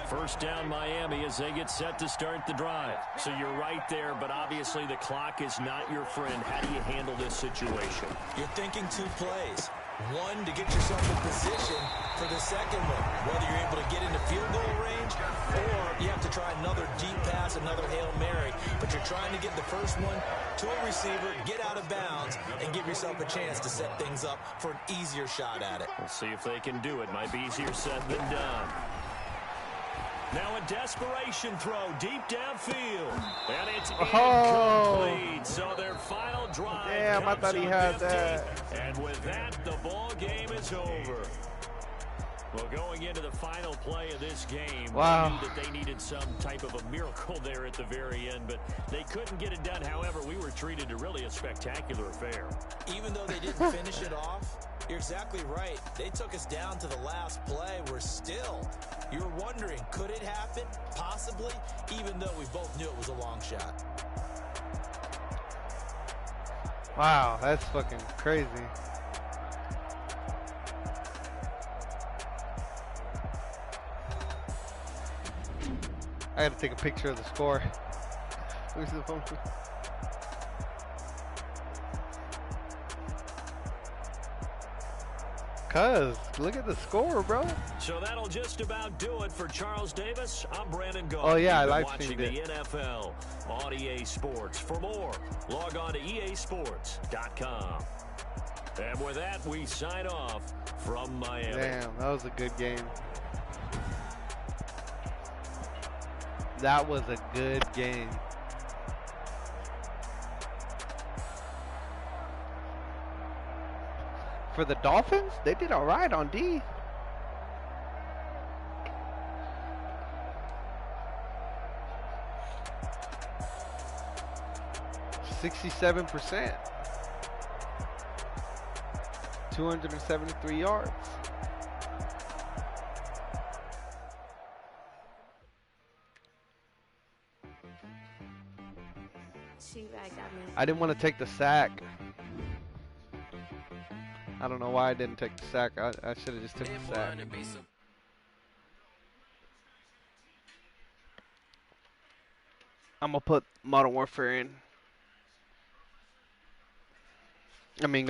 First down Miami as they get set to start the drive. So you're right there, but obviously the clock is not your friend. How do you handle this situation? You're thinking 2 plays. One, to get yourself in position for the second one, whether you're able to get into field goal range or you have to try another deep pass, another Hail Mary. But you're trying to get the first one to a receiver, get out of bounds, and give yourself a chance to set things up for an easier shot at it. We'll see if they can do it. Might be easier said than done. Now a desperation throw deep downfield. And it's incomplete. So their final drive. Damn, I thought he had that. And with that, the ball game is over. Well, going into the final play of this game, Wow. they knew that they needed some type of a miracle there at the very end, but they couldn't get it done. However, we were treated to really a spectacular affair. Even though they didn't finish it off, you're exactly right. They took us down to the last play. We're still, you're wondering, could it happen? Possibly, even though we both knew it was a long shot. Wow, that's fucking crazy. I gotta take a picture of the score. Let me see the phone. Cuz, look at the score, bro. So that'll just about do it for Charles Davis. I'm Brandon Gault. Oh, yeah, I You've been live watching streamed the it. NFL on EA Sports. For more, log on to easports.com. And with that, we sign off from Miami. Damn, that was a good game. That was a good game. For the Dolphins, they did all right on D. %67%. 273 yards. I didn't want to take the sack. I don't know why I didn't take the sack. I should have just took the sack. I'm gonna put Modern Warfare in. I mean,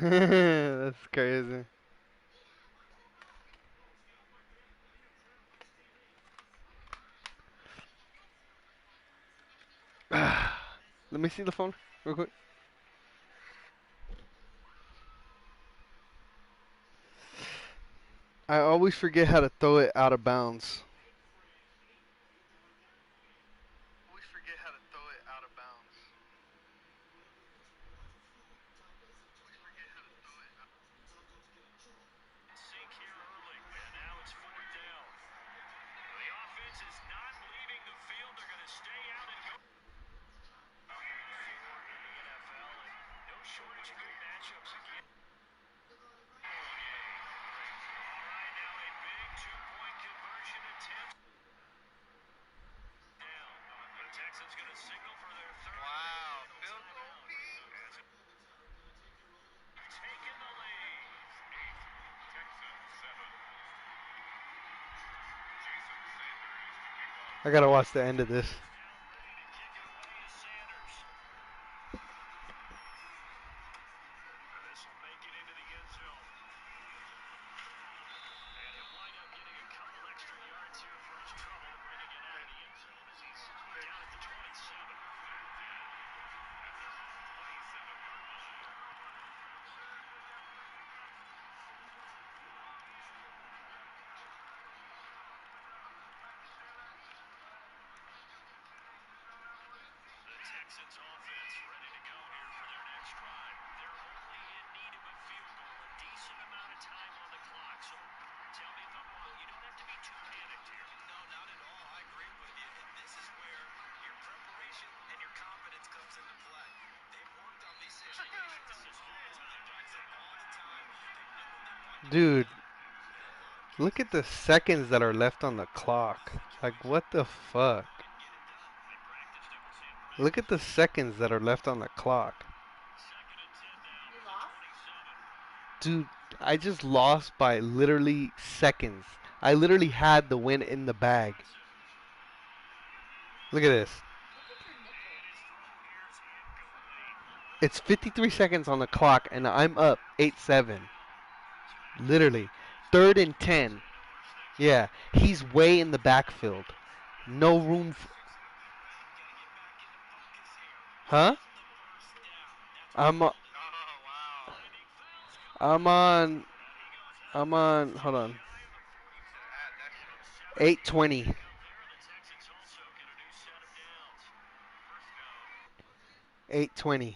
that's crazy. Let me see the phone real quick. I always forget how to throw it out of bounds. Wow, field goal. I gotta watch the end of this. Texans offense ready to go here for their next drive. They're only in need of a field goal, a decent amount of time on the clock. So tell me if I'm wrong. You don't have to be too panicked here. No, not at all. I agree with you. And this is where your preparation and your confidence comes into play. They've worked on these situations all the time. They know Dude, look at the seconds that are left on the clock. Like, what the fuck? Look at the seconds that are left on the clock. Dude, I just lost by literally seconds. I literally had the win in the bag. Look at this. It's 53 seconds on the clock, and I'm up 8-7. Literally. 3rd and 10. Yeah, he's way in the backfield. No room. Huh? I'm on. Hold on. 8:20. 8:20.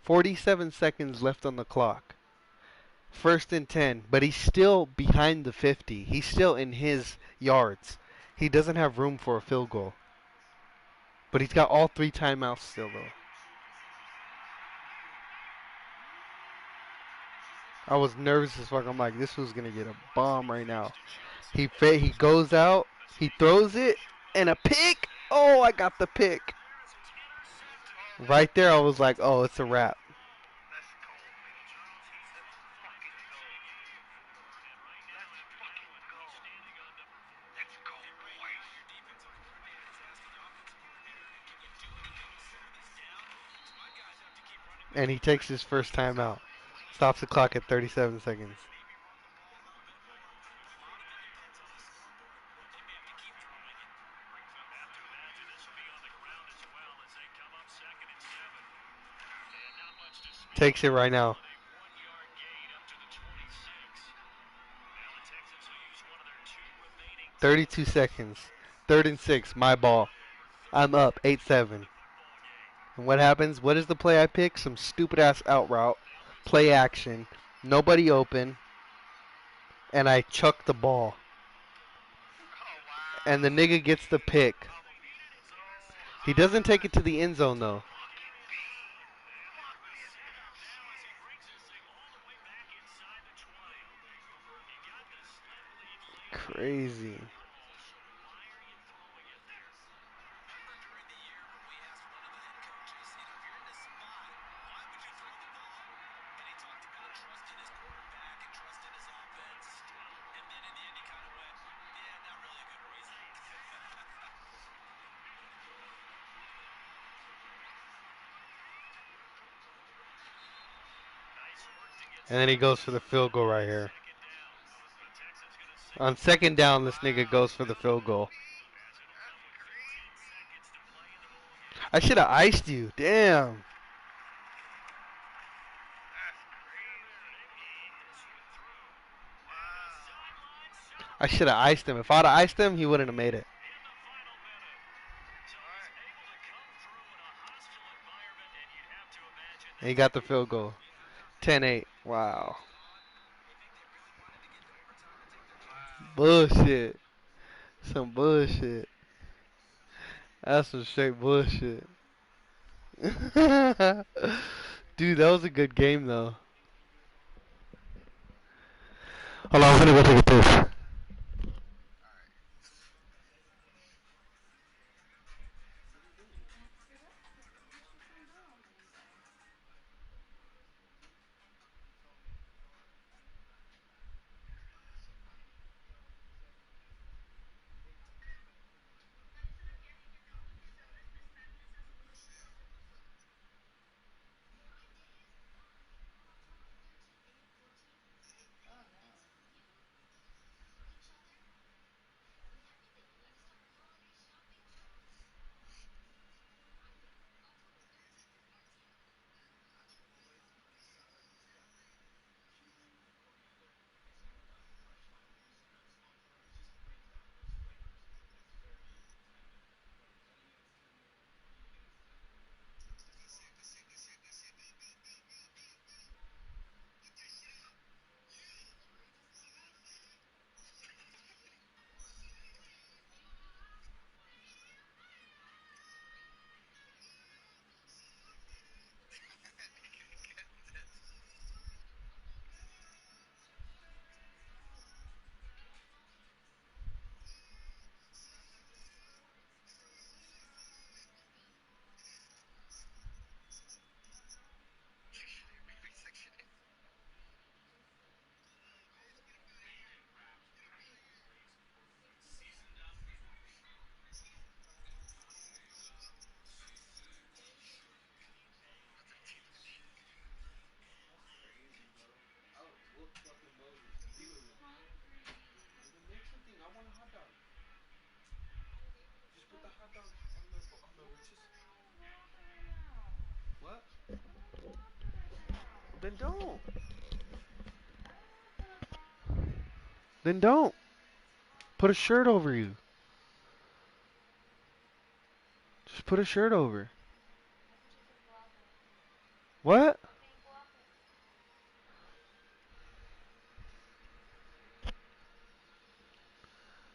47 seconds left on the clock. 1st and 10, but he's still behind the 50. He's still in his yards. He doesn't have room for a field goal. But he's got all 3 timeouts still, though. I was nervous as fuck. I'm like, this was gonna get a bomb right now. He goes out, he throws it, and a pick. Oh, I got the pick. Right there, I was like, oh, it's a wrap. And he takes his first time out. Stops the clock at 37 seconds. Takes it right now. 32 seconds. 3rd and 6. My ball. I'm up 8-7. And what happens? What is the play I pick? Some stupid ass out route. Play action. Nobody open. And I chuck the ball. And the nigga gets the pick. He doesn't take it to the end zone though. Crazy. And then he goes for the field goal right here. On 2nd down, this nigga goes for the field goal. I should have iced you. Damn. I should have iced him. If I'd have iced him, he wouldn't have made it. And he got the field goal. 10-8. Wow. Bullshit. Some bullshit. That's some straight bullshit. Dude, that was a good game though. Hold on, I'm gonna go take a piss. What? Then don't. Then don't. Put a shirt over you. Just put a shirt over. What?